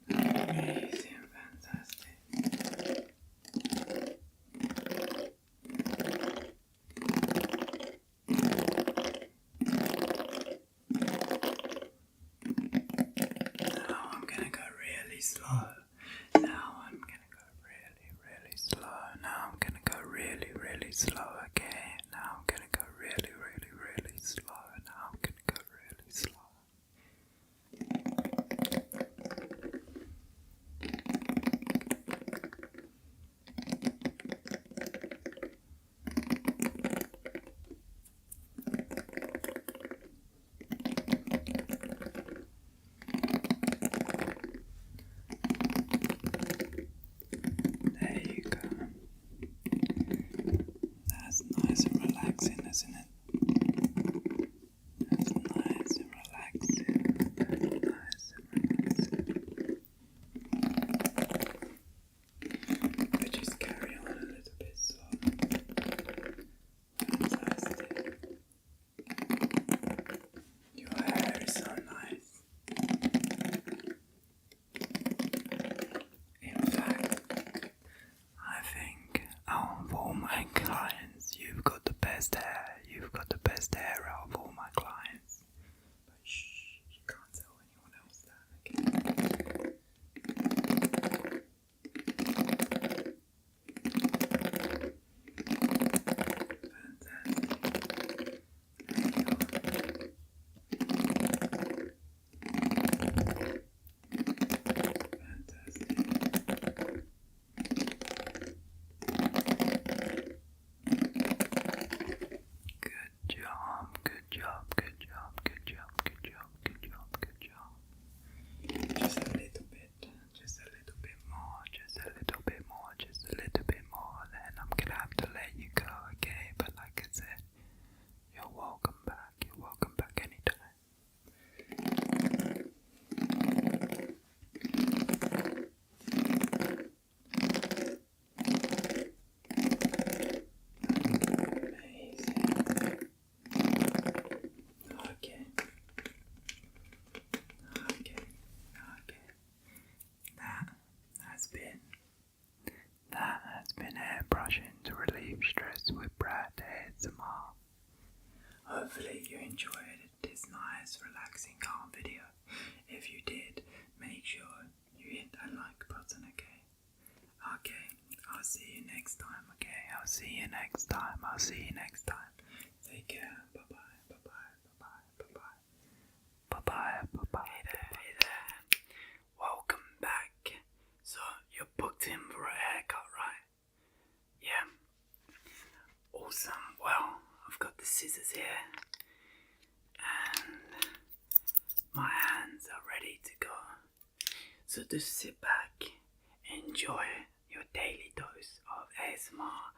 Amazing, fantastic. Now I'm gonna go really slow. Now I'm gonna go really, really slow. Now I'm gonna go really, really slow again. Now I'm gonna go really, really, really slow. Now I'm gonna go really slow. There you go. That's nice and relaxing, isn't it? That's nice and relaxing. That's nice and relaxing. But just carry on a little bit so. Fantastic. Your hair is so nice. In fact, I think out of all my clients, you've got the best hair. You've got the best hair out of all my clients. But shh, you can't tell anyone else that, okay? Fantastic. Fantastic. Good job, good job, good job, good job, good job, good job, good job. Just a little bit more, just a little bit more, just a little bit more, then I'm gonna have to let you go, okay? But like I said, you're welcome back anytime. Amazing. Okay. That has been hair brushing to relieve stress with Brad ASMR. Hopefully you enjoyed this nice, relaxing, calm video. If you did, make sure you hit that like button, okay? Okay, I'll see you next time, okay? I'll see you next time. Take care. Bye-bye, bye-bye, bye-bye, bye-bye. Bye-bye, bye-bye. Hey there. Welcome back. So, you're booked in for a haircut, right? Yeah. Awesome. Well, I've got the scissors here. And my hands are ready to go. So just sit back, enjoy your daily dose of ASMR,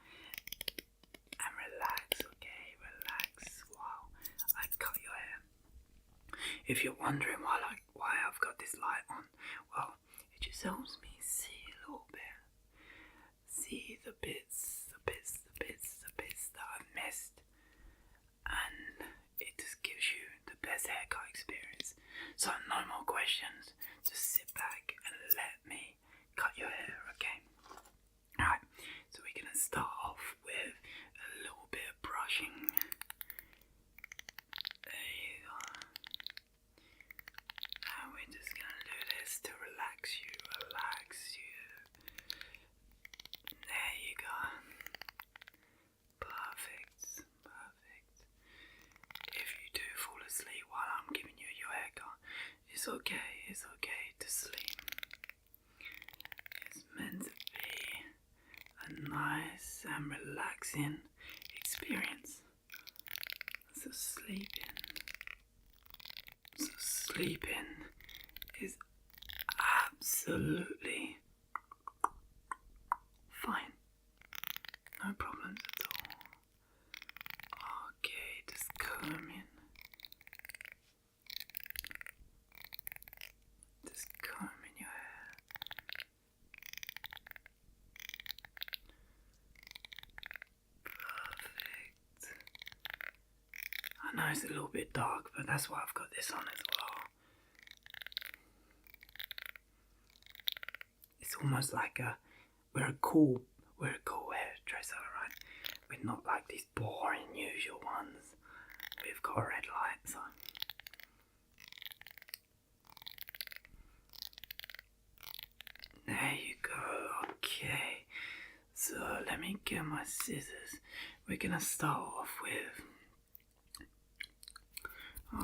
and relax, okay? Relax while I cut your hair. If you're wondering why I've got this light on, well, it just helps me see a little bit. See the bits that I've missed. And it just gives you the best haircut experience. So no more questions, just sit back and let me cut your hair, okay? Alright, so we're gonna start off with a little bit of brushing. There you go. And we're just gonna do this to relax you. There you go. it's okay to sleep. It's meant to be a nice and relaxing experience. So sleeping is absolutely fine. No problems at all. Okay, just combing. Just combing your hair. Perfect. I know it's a little bit dark, but that's why I've got this on as well. It's almost like we're a cool hairdresser, right? We're not like these boring usual ones. We've got red lights on. There you go. Okay. So let me get my scissors. We're gonna start off with.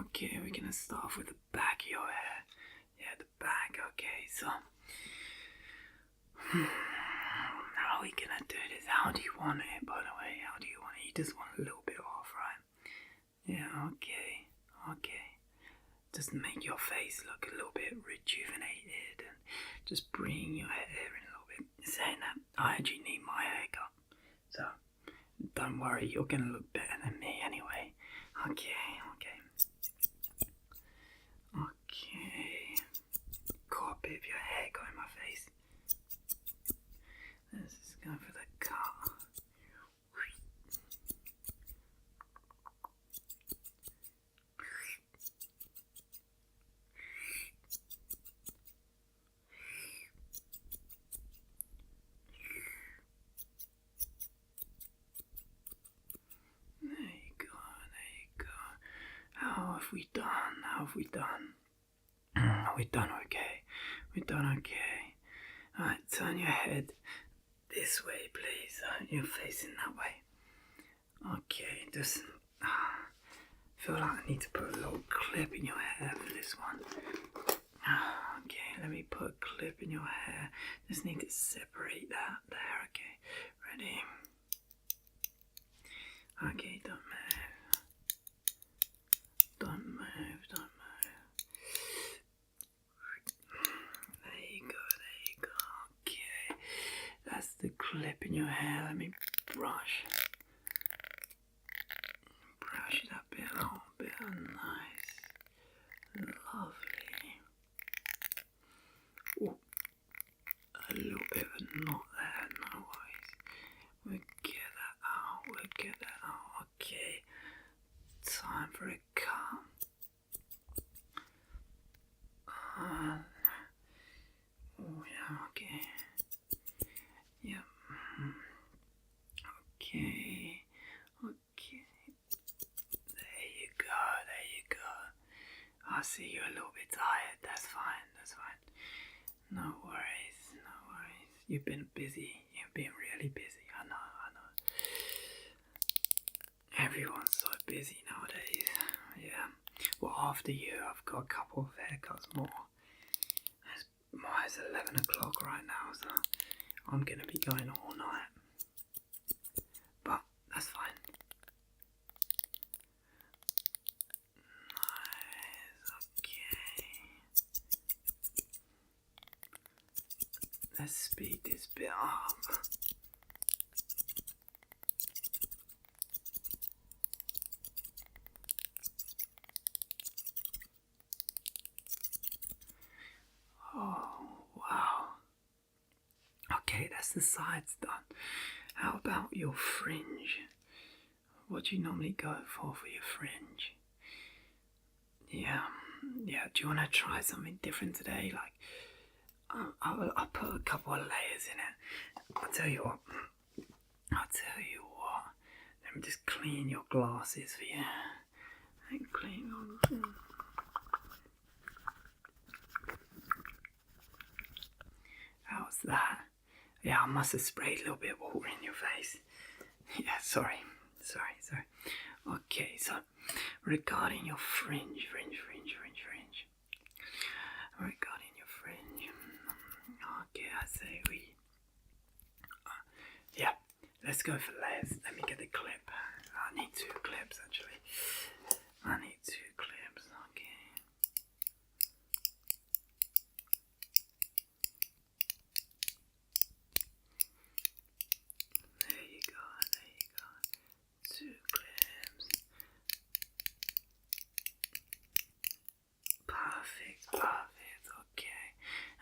Okay, we're gonna start off with the back of your hair. Yeah, the back. Okay, so. How are we gonna do this? How do you want it, by the way? How do you want it? You just want a little bit off, right? Yeah, okay. Just make your face look a little bit rejuvenated and just bring your hair in a little bit. Saying that, I actually need my haircut. So, don't worry, you're gonna look better than me anyway. Okay. Got a bit of your hair got in my face. Let's just go for the cut. There you go. How have we done? We've done okay. Alright, turn your head this way, please. You're facing that way. Okay, just feel like I need to put a little clip in your hair for this one. Okay, let me put a clip in your hair. Just need to separate that there. Okay, ready? Okay, don't move. There you go. Okay, that's the clip in your hair. Let me brush that bit a little bit. Nice, lovely. Ooh, a little bit of a knot there. No worries. We'll get that out. Okay, time for a cut. Oh yeah, okay. Yeah. Okay. There you go. I see you're a little bit tired. That's fine. No worries. You've been busy. You've been really busy. I know. Everyone's so busy nowadays. Yeah. Well, after you, I've got a couple of haircuts more. It's 11 o'clock right now, so I'm going to be going all night. But that's fine. Nice, okay. Let's speed this bit up. Oh, wow. Okay, that's the sides done. How about your fringe? What do you normally go for your fringe? Yeah. Do you want to try something different today? Like, I'll put a couple of layers in it. I'll tell you what. Let me just clean your glasses for you. How's that? Yeah, I must have sprayed a little bit of water in your face. Yeah, sorry. Okay, so regarding your fringe, regarding your fringe. Okay, I say we. Yeah, let's go for layers. Let me get the clip. I need 2 clips actually. I need 2 clips. Okay. There you go. There you go. 2 clips. Perfect. Perfect. Okay.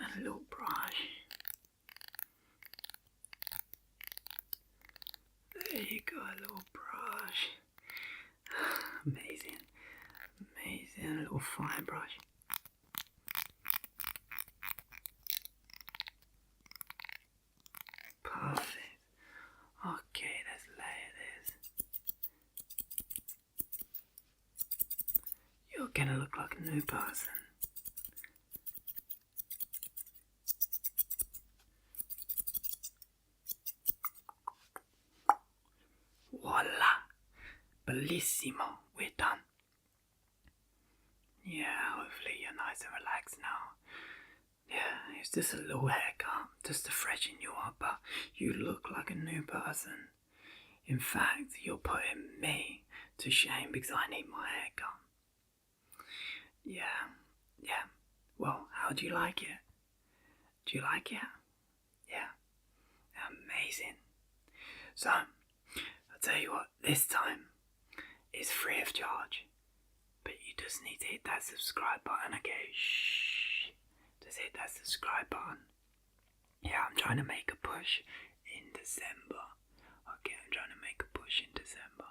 And a little brush. There you go, a little brush. Amazing, amazing. A little fine brush. Perfect. Okay, let's layer this. You're gonna look like a new person. Voila! Bellissimo. We're done. Yeah, hopefully you're nice and relaxed now. Yeah, it's just a little haircut, just to freshen you up, but you look like a new person. In fact, you're putting me to shame because I need my haircut. Yeah, yeah. Well, how do you like it? Do you like it? Yeah, amazing. So, I'll tell you what, this time is free of charge. But you just need to hit that subscribe button, okay? Shh. Just hit that subscribe button. Yeah, I'm trying to make a push in December. Okay, I'm trying to make a push in December.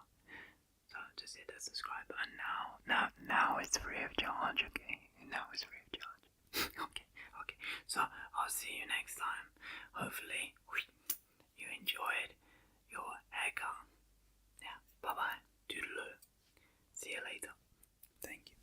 So just hit that subscribe button now. Now it's free of charge, okay? Now it's free of charge. Okay. So I'll see you next time. Hopefully you enjoyed your haircut. Yeah, bye-bye. Toodaloo. See you later. Thank you.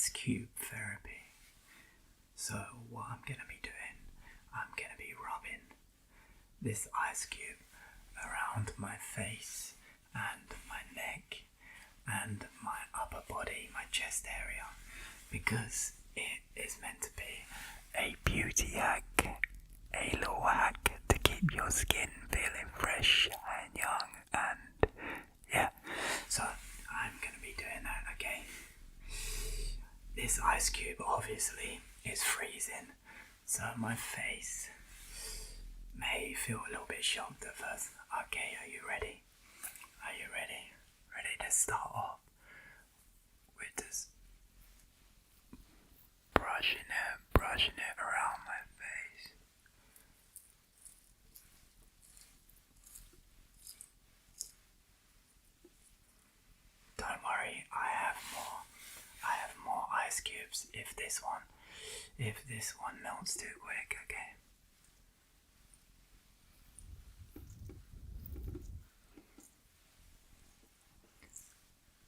ice cube therapy. So what I'm going to be doing, I'm going to be rubbing this ice cube around my face and my neck and my upper body, my chest area, because it is meant to be a beauty hack, a little hack to keep your skin feeling fresh and young, and yeah, so I'm going to be doing that, okay? This ice cube obviously is freezing, so my face may feel a little bit shocked at first. Okay, are you ready? Are you ready? Ready to start off with this brushing it around my face. Don't worry, I have more ice cubes if this one melts too quick, okay?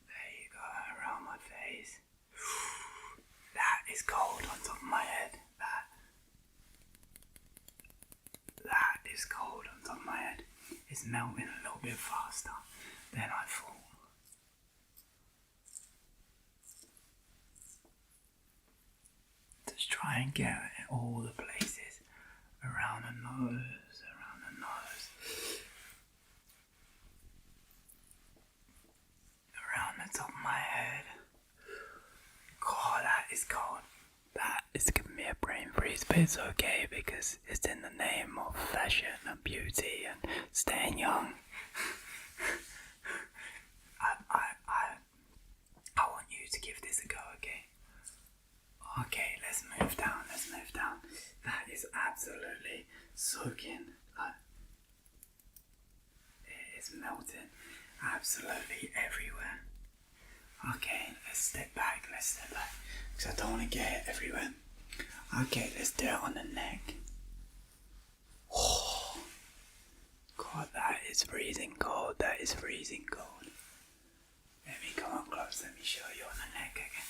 There you go, around my face. That is cold on top of my head. That is cold on top of my head. It's melting a little bit faster than I thought. Just try and get it all the places around the nose, around the top of my head. God, that is cold. That is giving me a brain freeze, but it's okay because it's in the name of fashion and beauty and staying young. I want you to give this a go, okay? Okay, let's move down. That is absolutely soaking. It is melting absolutely everywhere. Okay, let's step back, because I don't want to get it everywhere. Okay, let's do it on the neck. Oh, God, that is freezing cold. Let me come up close, let me show you on the neck again.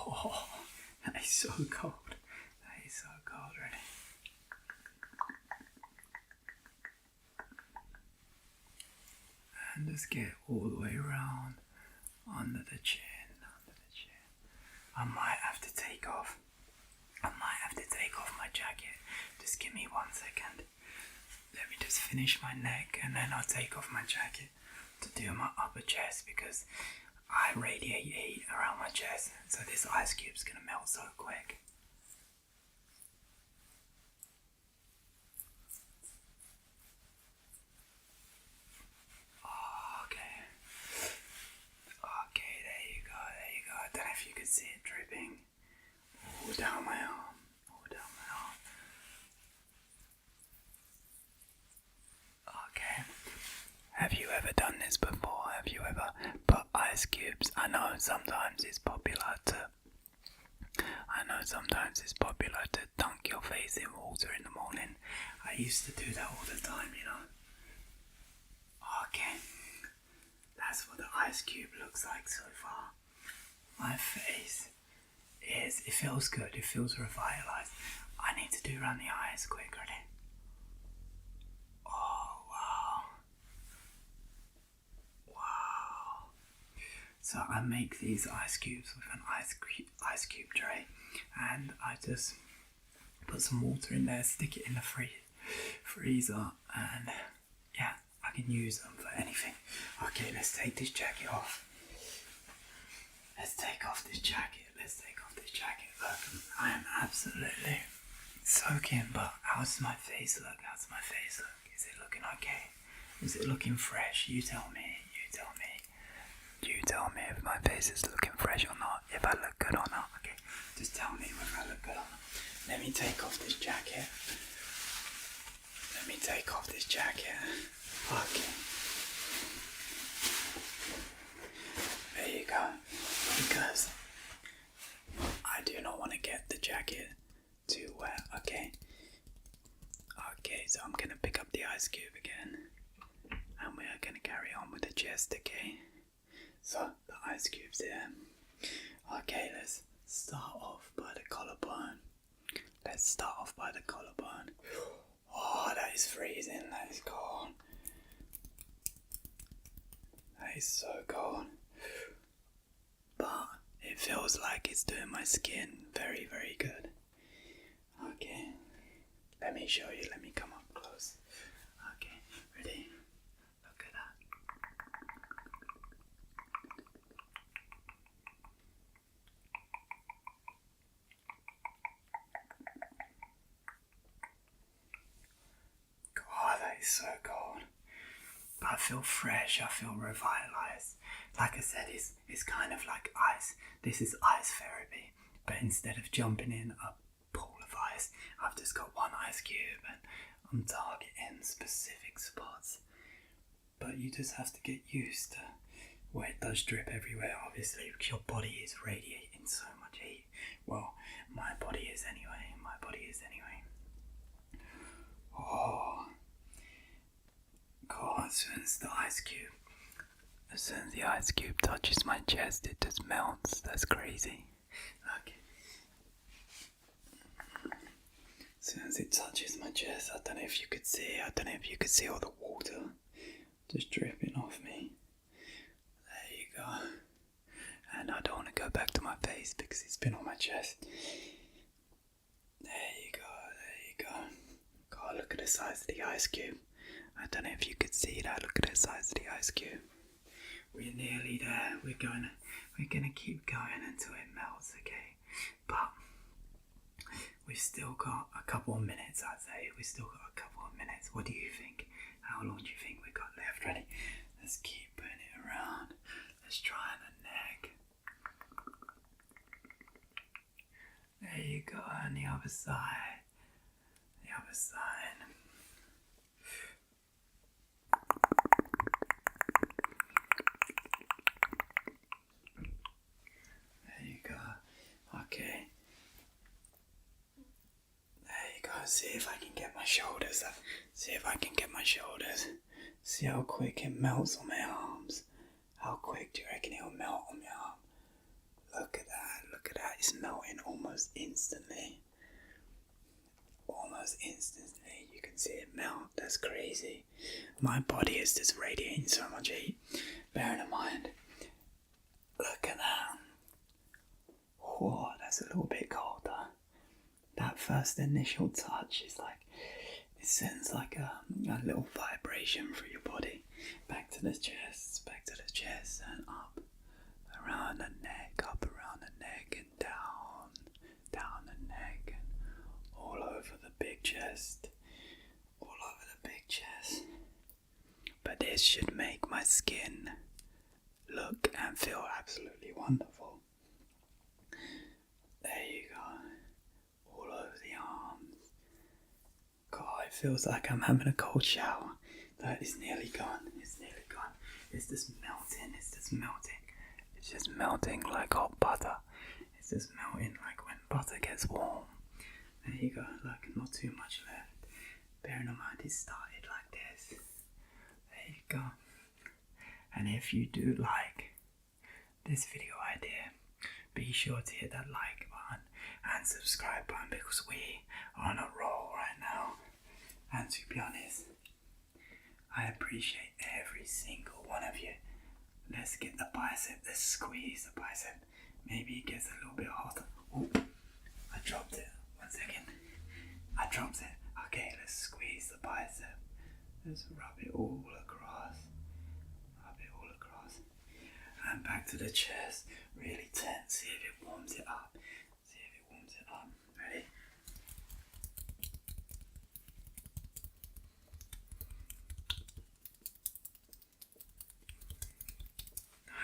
Oh, that is so cold. Ready? And just get all the way around under the chin. I might have to take off my jacket. Just give me 1 second. Let me just finish my neck and then I'll take off my jacket to do my upper chest, because I radiate heat around my chest, so this ice cube's gonna melt so quick. Okay, there you go. I don't know if you can see it dripping all down my arm. Okay. Have you ever done this before? Have you ever put ice cubes? I know sometimes it's popular to dunk your face in water in the morning. I used to do that all the time, you know. Okay. That's what the ice cube looks like so far. My face it feels good, it feels revitalized. I need to do around the eyes quick, ready? Oh, wow. So I make these ice cubes with an ice cube tray, and I just put some water in there, stick it in the freezer, and yeah, I can use them for anything. Okay, let's take this jacket off. Let's take off this jacket. Look, I am absolutely soaking, but how's my face look? Is it looking okay? Is it looking fresh? You tell me. You tell me if my face is looking fresh or not, if I look good or not. Okay, just tell me whether I look good or not. Let me take off this jacket. Okay. There you go. Because I do not want to get the jacket too wet, okay? Okay, so I'm gonna pick up the ice cube again, and we're we're gonna carry on with the chest, okay? So, the ice cubes here. Okay, let's start off by the collarbone. Oh, that is freezing, that is cold. That is so cold. But it feels like it's doing my skin very, very good. Okay, let me show you, let me come up close. Okay, ready? Look at that. God, that is so cold. But I feel fresh, I feel revitalized. Like I said, it's kind of like ice. This is ice therapy. But instead of jumping in a pool of ice, I've just got one ice cube and I'm targeting specific spots. But you just have to get used to where it does drip everywhere, obviously, because your body is radiating so much heat. Well, my body is anyway. Oh, God, as soon as the ice cube touches my chest, it just melts. That's crazy. Okay. As soon as it touches my chest, I don't know if you could see all the water just dripping off me. There you go. And I don't want to go back to my face because it's been on my chest. There you go. God, look at the size of the ice cube. I don't know if you could see that. Look at the size of the ice cube. We're nearly there. We're gonna keep going until it melts, okay? But we've still got a couple of minutes, I'd say. What do you think? How long do you think we got left? Ready? Let's keep putting it around. Let's try the neck. There you go, on the other side. There you go. Okay. There you go. See if I can get my shoulders. See how quick it melts on my arms. How quick do you reckon it'll melt on my arm? Look at that. It's melting almost instantly. You can see it melt. That's crazy. My body is just radiating so much heat. Bearing in mind, look at that. Whoa, that's a little bit colder. That first initial touch is like, it sends like a little vibration through your body. Back to the chest, and up around the neck, and down the neck, and all over the big chest. But this should make my skin look and feel absolutely wonderful. There you go. All over the arms. God, it feels like I'm having a cold shower. That is nearly gone. It's just melting. It's just melting like hot butter. It's just melting like when butter gets warm. There you go. Look, not too much left. Bearing in mind it started like this. There you go. And if you do like this video idea, be sure to hit that like button and subscribe button because we are on a roll right now. And to be honest, I appreciate every single one of you. Let's get the bicep, let's squeeze the bicep. Maybe it gets a little bit hotter. Ooh, I dropped it. 1 second. I dropped it. Okay, let's squeeze the bicep. Let's rub it all across. And back to the chest. Really tense. See if it warms it up. Ready?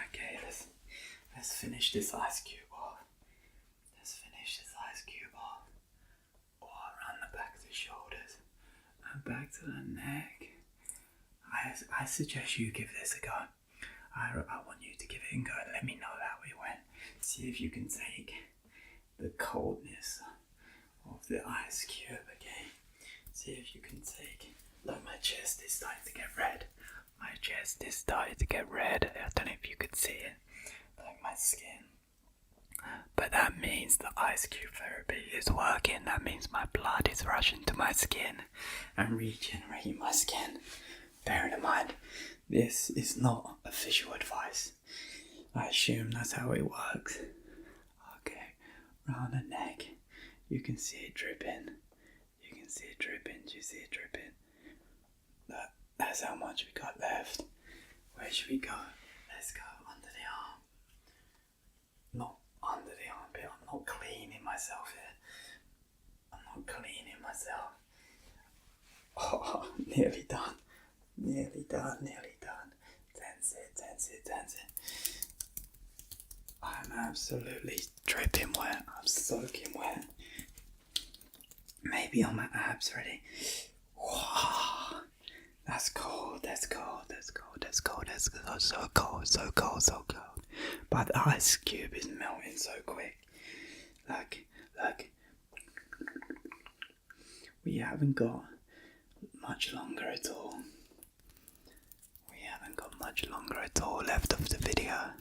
Okay, let's finish this ice cube off. All around the back of the shoulders and back to the neck. I suggest you give this a go. I want you to give it a go. Let me know how it went. See if you can take the coldness of the ice cube again. See if you can take. Look, my chest is starting to get red. My chest is starting to get red. I don't know if you could see it, like my skin. But that means the ice cube therapy is working. That means my blood is rushing to my skin and regenerating my skin. Bearing in mind, this is not official advice. I assume that's how it works. Okay, round the neck, you can see it dripping. You can see it dripping. Do you see it dripping? That's how much we got left. Where should we go? Let's go under the arm. Not under the armpit. I'm not cleaning myself here. I'm not cleaning myself. Oh, nearly done. Nearly done. Nearly done. Tense it, tense it, tense it. I'm absolutely dripping wet. I'm soaking wet. Maybe on my abs already. Wow. That's cold, that's cold, that's cold, that's cold, that's cold, so cold, so cold, so cold. But the ice cube is melting so quick. Look. We haven't got much longer at all. We haven't got much longer at all left of the video.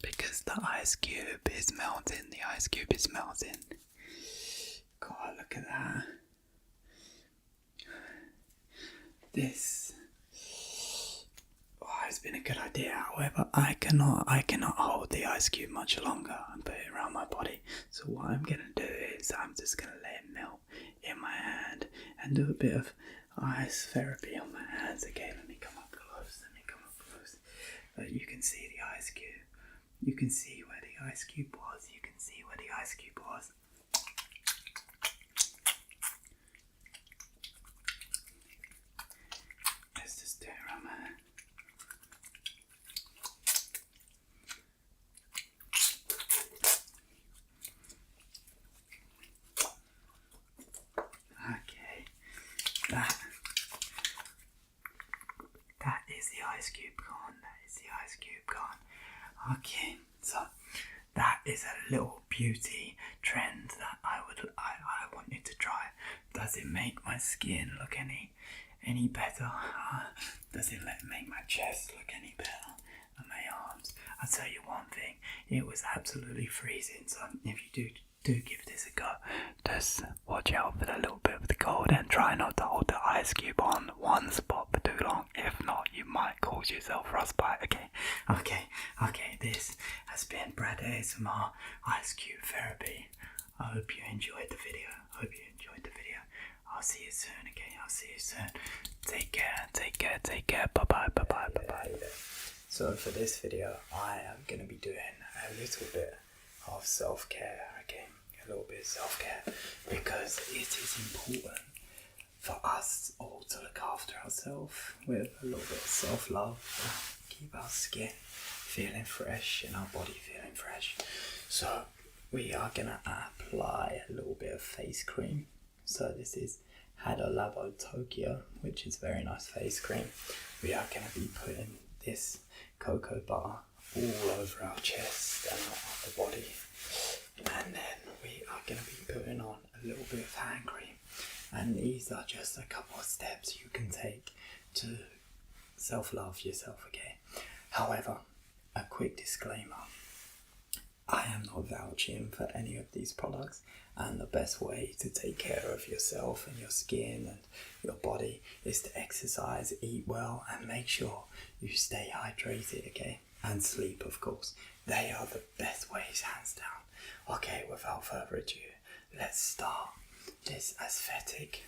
Because the ice cube is melting, the ice cube is melting. God, look at that. This has been a good idea. However, I cannot hold the ice cube much longer and put it around my body. So what I'm gonna do is I'm just gonna let it melt in my hand and do a bit of ice therapy on my hands. Okay, let me come up close. You can see the ice cube. You can see where the ice cube was. You can see where the ice cube was. Let's just do it around my hand. Okay, that is the ice cube gone. That is the ice cube gone. Okay, so that is a little beauty trend that I want you to try. Does it make my skin look any better? Does it make my chest look any better? And my arms? I'll tell you one thing, it was absolutely freezing, so if you do give this a go, just watch out for the little bit of the cold and try not to hold the ice cube on one spot for too long. If not, you might cause yourself frostbite. Okay, this has been Brad ASMR Ice Cube Therapy. I hope you enjoyed the video. I'll see you soon, okay? I'll see you soon. Take care. Bye-bye. So for this video, I am going to be doing a little bit of self-care, okay? A little bit of self-care, because it is important for us all to look after ourselves with a little bit of self-love, keep our skin feeling fresh and our body feeling fresh. So we are going to apply a little bit of face cream. So this is Hado Labo Tokyo, which is very nice face cream. We are going to be putting this cocoa butter all over our chest and our upper body, and then we are going to be putting on a little bit of hand cream, and these are just a couple of steps you can take to self-love yourself, okay? However, a quick disclaimer, I am not vouching for any of these products, and the best way to take care of yourself and your skin and your body is to exercise, eat well, and make sure you stay hydrated, okay? And sleep, of course. They are the best ways, hands down. Okay, without further ado, let's start this aesthetic,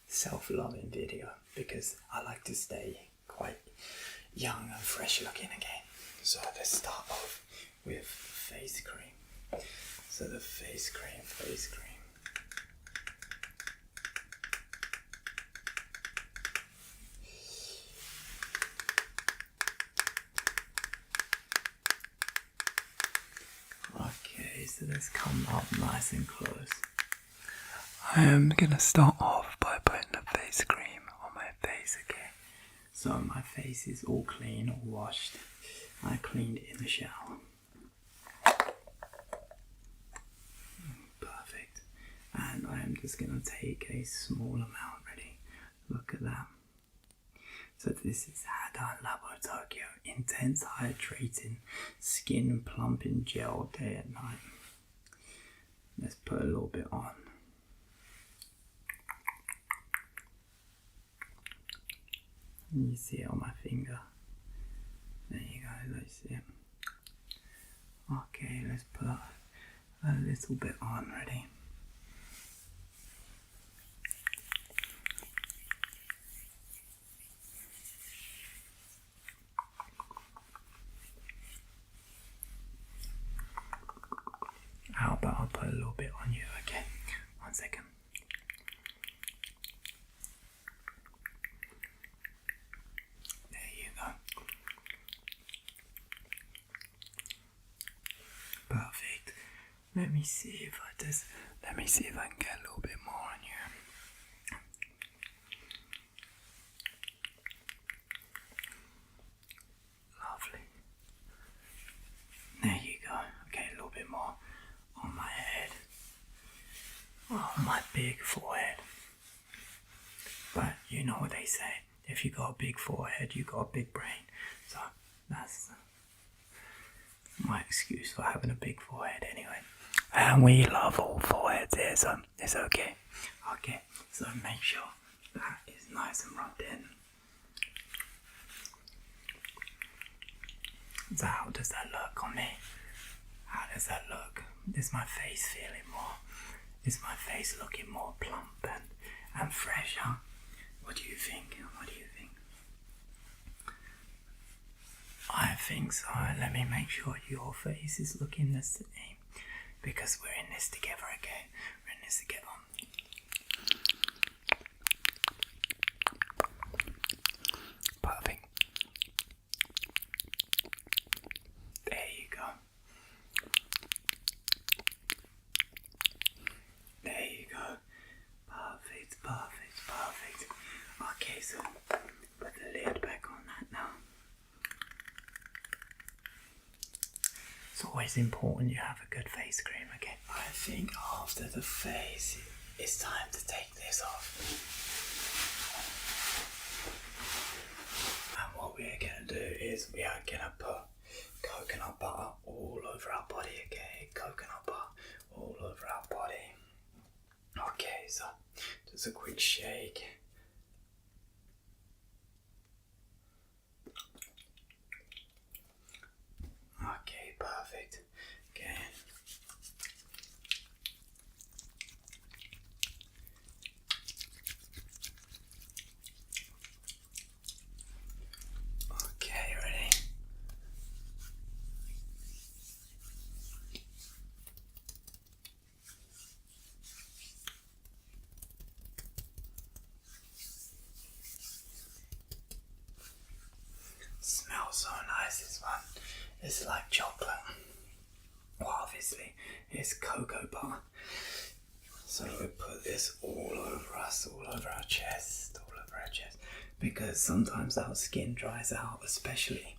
self-loving video, because I like to stay quite young and fresh looking again. So let's start off with face cream. So the face cream. Okay, so let's come up nice and close. I am gonna start off by putting the face cream on my face, okay? So my face is all clean, all washed. I cleaned it in the shower. Perfect. And I am just gonna take a small amount, ready? Look at that. So this is Hada Labo Tokyo Intense Hydrating Skin Plumping Gel Day and Night. Let's put a little bit on. You see it on my finger. There you go, let's see it. Okay, let's put a little bit on, ready? How about I put a little bit on you, okay? 1 second. There you go. Perfect. Let me see if I can get a little bit more on you. Lovely. There you go. Okay, a little bit more on my head. Oh, my big forehead. But you know what they say, if you got a big forehead, you got a big brain. So that's my excuse for having a big forehead anyway. And we love all foreheads here, so it's okay. Okay, so make sure that is nice and rubbed in. So how does that look on me? How does that look? Is my face feeling more? Is my face looking more plump and fresh, huh? What do you think? What do you think? I think so. Let me make sure your face is looking the same. Because we're in this together, okay? We're in this together. Perfect. There you go. There you go. Perfect, perfect, perfect. Okay, so put the lid back on that now. It's always important you have a good face cream, okay? I think after the face, it's time to take this off. And what we're gonna do is we are gonna put coconut butter all over our body, okay? Coconut butter all over our body. Okay, so just a quick shake. Okay, perfect. Okay. Okay, ready? Smells so nice, this one. It's like chocolate. Well, obviously, it's cocoa butter. So we put this all over us, all over our chest, all over our chest. Because sometimes our skin dries out, especially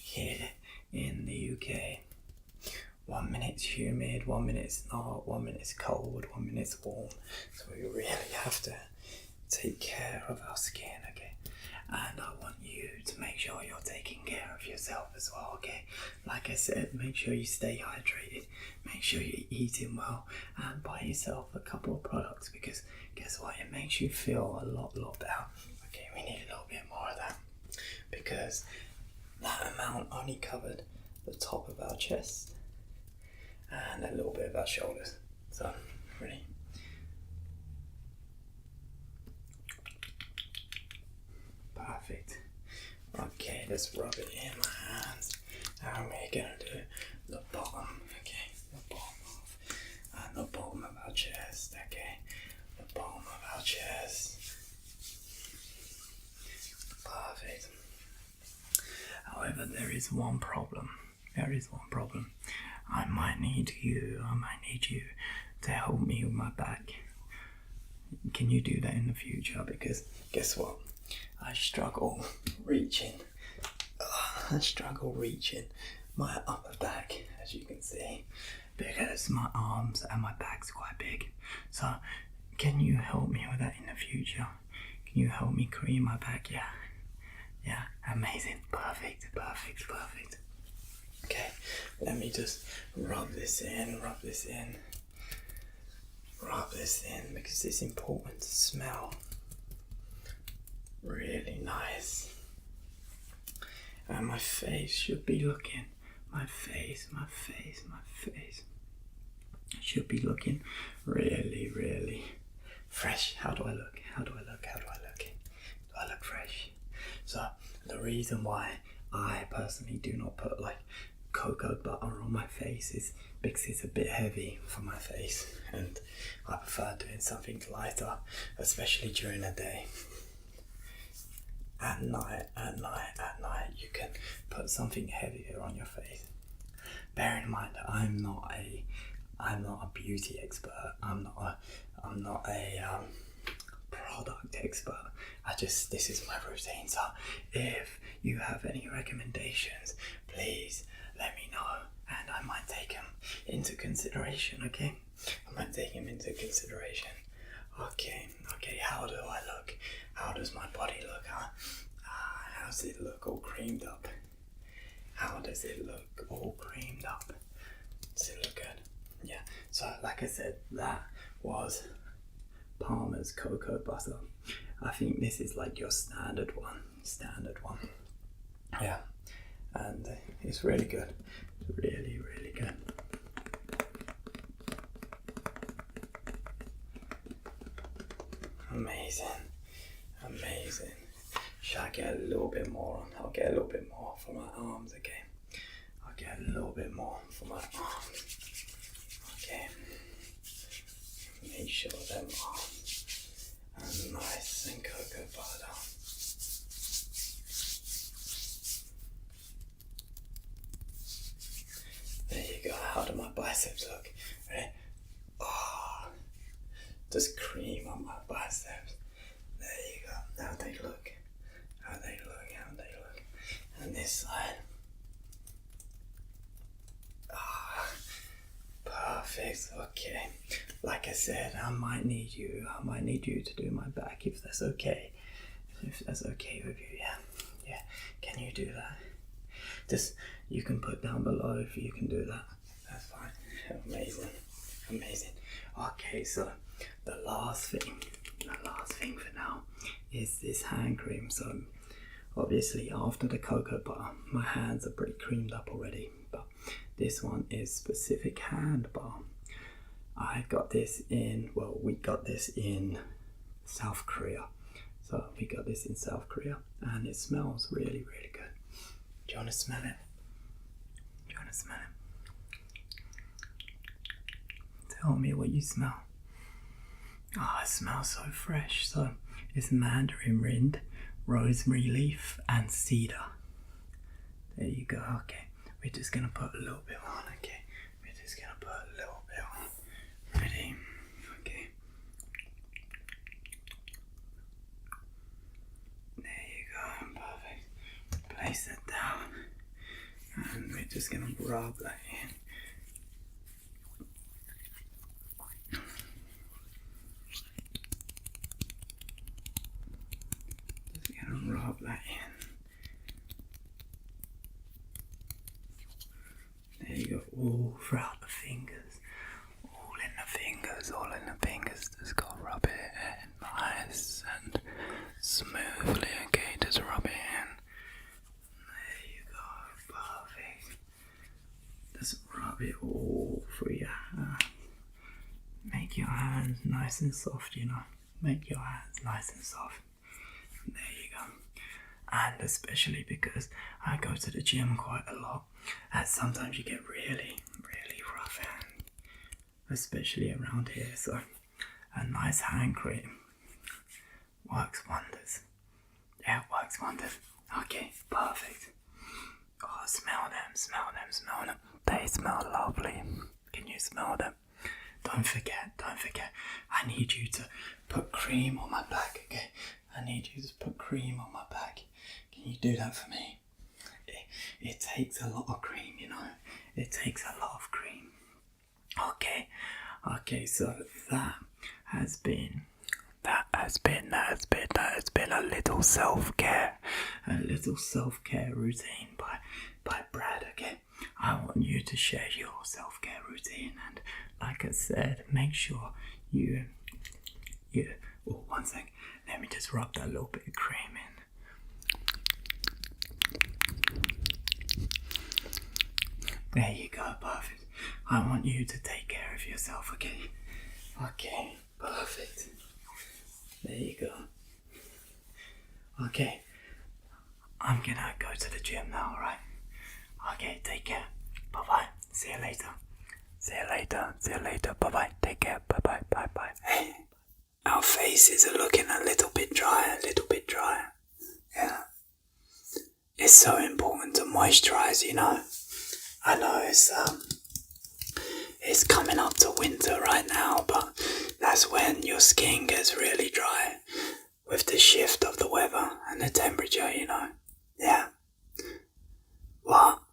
here in the UK. 1 minute's humid, 1 minute's not, 1 minute's cold, 1 minute's warm. So we really have to take care of our skin, okay? And I want you to make sure you're taking care of yourself as well, okay? Like I said, make sure you stay hydrated, make sure you're eating well, and buy yourself a couple of products, because guess what? It makes you feel a lot better. Okay, we need a little bit more of that, because that amount only covered the top of our chest and a little bit of our shoulders. So, ready? Perfect. Okay, let's rub it in my hands. And we're gonna do the bottom, okay? The bottom and the bottom of our chest, okay? The bottom of our chest. Perfect. However, there is one problem. There is one problem. I might need you to help me with my back. Can you do that in the future? Because guess what? I struggle reaching my upper back, as you can see, because my arms and my back's quite big. So can you help me with that in the future? Can you help me cream my back? Yeah. Yeah, amazing. Perfect. Okay, let me just rub this in, because it's important to smell really nice. And my face should be looking, my face should be looking really, really fresh. How do I look? Do I look fresh? So the reason why I personally do not put like cocoa butter on my face is because it's a bit heavy for my face, and I prefer doing something lighter, especially during the day. At night, you can put something heavier on your face. Bear in mind, I'm not a beauty expert. I'm not a product expert. This is my routine. So if you have any recommendations, please let me know, and I might take them into consideration. Okay, I might take them into consideration. Okay. How do I look? How does my body look? How does it look? All creamed up. How does it look? All creamed up. Does it look good? Yeah. So, like I said, that was Palmer's cocoa butter. I think this is like your standard one. Yeah. And it's really good. It's really, really good. Amazing. Should I get a little bit more on? I'll get a little bit more for my arms again. I'll get a little bit more for my arms. Okay. Make sure them arms are nice and cocoa butter. There you go. How do my biceps look? Ready? Oh, just cream on my biceps. There you go. How they look. And this side. Perfect. Okay. Like I said, I might need you to do my back if that's okay. If that's okay with you, yeah. Can you do that? Just, you can put down below if you can do that. That's fine. Amazing. Okay, so the last thing for now is this hand cream. So obviously after the cocoa butter, my hands are pretty creamed up already, but this one is specific hand balm. we got this in South Korea. So we got this in South Korea, and it smells really, really good. Do you want to smell it? Tell me what you smell. Oh, it smells so fresh. So it's mandarin rind, rosemary leaf, and cedar. There you go. Okay, we're just gonna put a little bit on. Okay, we're just gonna put a little bit on. Ready? Okay. There you go. Perfect. Place that down, and we're just gonna rub that in. Rub that in. There you go, all throughout the fingers. All in the fingers. Just gotta rub it in nice and smoothly. Okay, just rub it in. There you go, perfect. Just rub it all through your hand. Make your hands nice and soft, Make your hands nice and soft. There you go. And especially because I go to the gym quite a lot, and sometimes you get really, really rough hand, especially around here. So a nice hand cream works wonders. Yeah, it works wonders. Okay, perfect. Oh, smell them. They smell lovely. Can you smell them? Don't forget. I need you to put cream on my back, okay? I need you to put cream on my back. Can you do that for me? It takes a lot of cream, It takes a lot of cream. Okay, so that has been that has been a little self-care routine by Brad. Okay, I want you to share your self-care routine, and like I said, make sure you. Oh, one sec. Let me just rub that little bit of cream in. There you go, perfect. I want you to take care of yourself, okay? Okay, perfect. There you go. Okay, I'm gonna go to the gym now, alright? Okay, take care. Bye-bye. See you later. Bye-bye. Take care. Bye-bye. Hey, our faces are looking a little bit dry. Yeah. It's so important to moisturize, you know. I know it's coming up to winter right now, but that's when your skin gets really dry with the shift of the weather and the temperature, you know. Yeah. Well,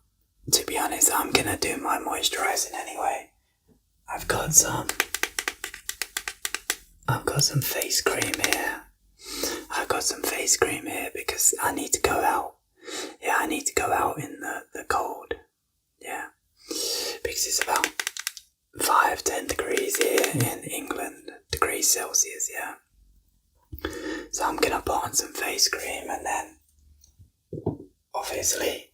to be honest, I'm gonna do my moisturizing anyway. I've got some face cream here. Because I need to go out. Yeah, I need to go out in the cold. Yeah. Because it's about 5-10 degrees here in England, degrees Celsius, yeah. So I'm gonna put on some face cream, and then obviously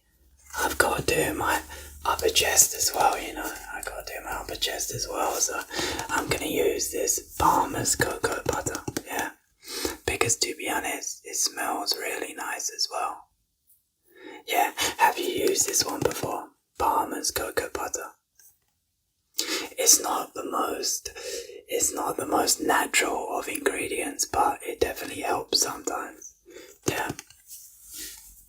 I've got to do my upper chest as well, you know. So I'm gonna use this Palmer's cocoa butter, yeah. Because to be honest, it smells really nice as well. Yeah, have you used this one before? Palmer's cocoa butter. It's not the most natural of ingredients, but it definitely helps sometimes. Yeah.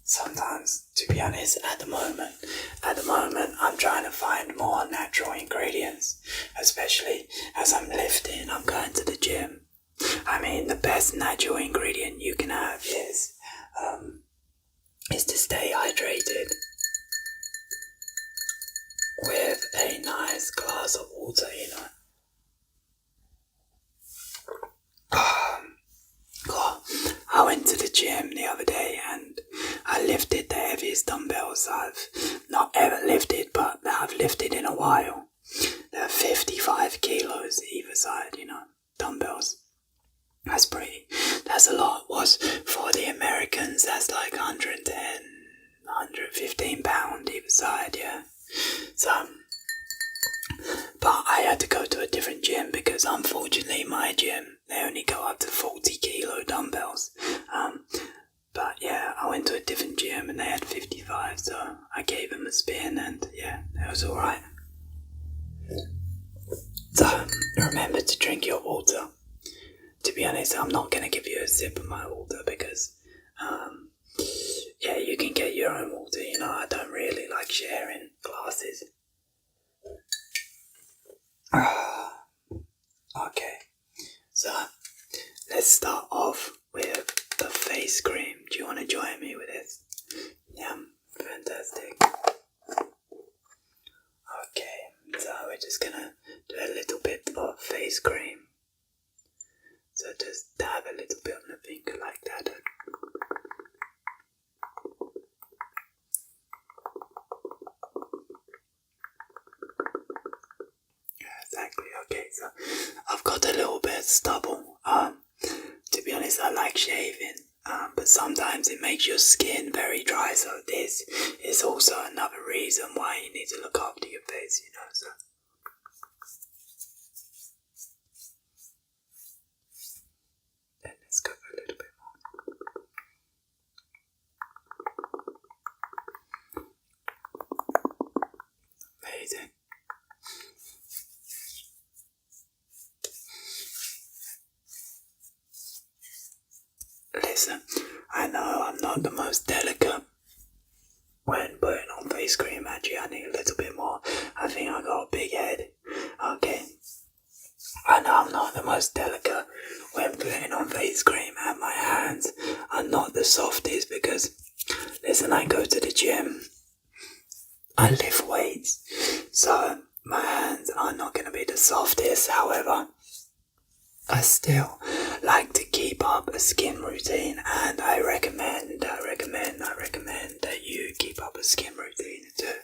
Sometimes, to be honest, at the moment, I'm trying to find more natural ingredients, especially as I'm lifting, I'm going to the gym. I mean, the best natural ingredient you can have is to stay hydrated with a nice glass of water, you know. I went to the gym the other day and I lifted the heaviest dumbbells I've not ever lifted, but that I've lifted in a while. They're 55 kilos either side, you know, dumbbells. That's a lot. Was for the Americans, that's like 110, 115 pound either side, yeah. So, but I had to go to a different gym because unfortunately my gym, they only go up to 40 kilo dumbbells. But yeah, I went to a different gym and they had 55, so I gave them a spin and yeah, it was alright. So, remember to drink your water. To be honest, I'm not going to give you a sip of my water because, yeah, you can get your own water, you know, I don't really like sharing glasses. Okay, so let's start off with the face cream. Do you want to join me with this? Yeah, fantastic. Okay, so we're just gonna do a little bit of face cream. So just dab a little bit on the finger like that. Exactly, okay, so I've got a little bit of stubble. To be honest, I like shaving, but sometimes it makes your skin very dry, so this is also another reason why you need to look after your face, you know, so. Then let's go for a little bit more. Amazing. Listen, I know I'm not the most delicate when putting on face cream. Actually, I need a little bit more. I think I got a big head. Okay. I know I'm not the most delicate when putting on face cream, and my hands are not the softest because, listen, I go to the gym. I lift weights, so my hands are not going to be the softest. However, I still like to keep up a skin routine, and I recommend that you keep up a skin routine too.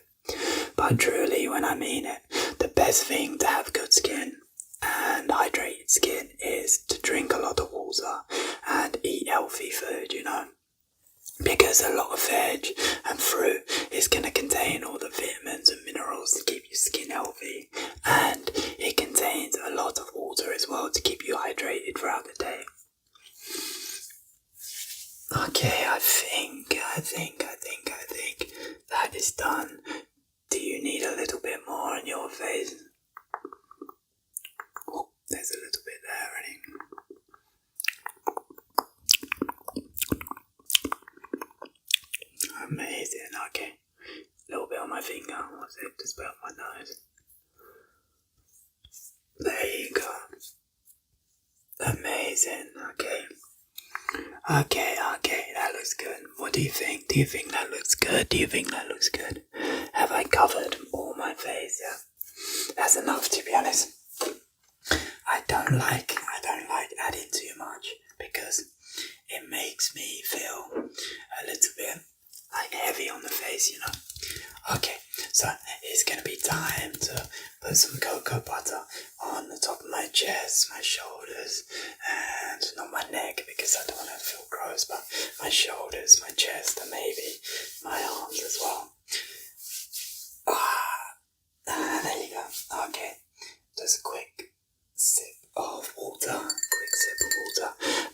But truly, when I mean it, the best thing to have good skin and hydrated skin is to drink a lot of water and eat healthy food, you know. Because a lot of veg and fruit is going to contain all the vitamins and minerals to keep your skin healthy, and it contains a lot of water as well to keep you hydrated throughout the day. Okay, I think that is done. Do you need a little bit more on your face? Oh, there's a little bit there, I think. Amazing, okay. A little bit on my finger, what's it? Just about my nose. There you go. Amazing, okay. Okay, that looks good. What do you think? Do you think that looks good? Have I covered all my face? Yeah. That's enough, to be honest. I don't like adding too much because it makes me feel a little bit like heavy on the face, you know. Okay, so it's gonna be time to put some cocoa butter on the top of my chest, my shoulders, and not my neck because I don't want to feel gross, but my shoulders, my chest, and maybe my arms as well. There you go. Okay, just a quick sip of water.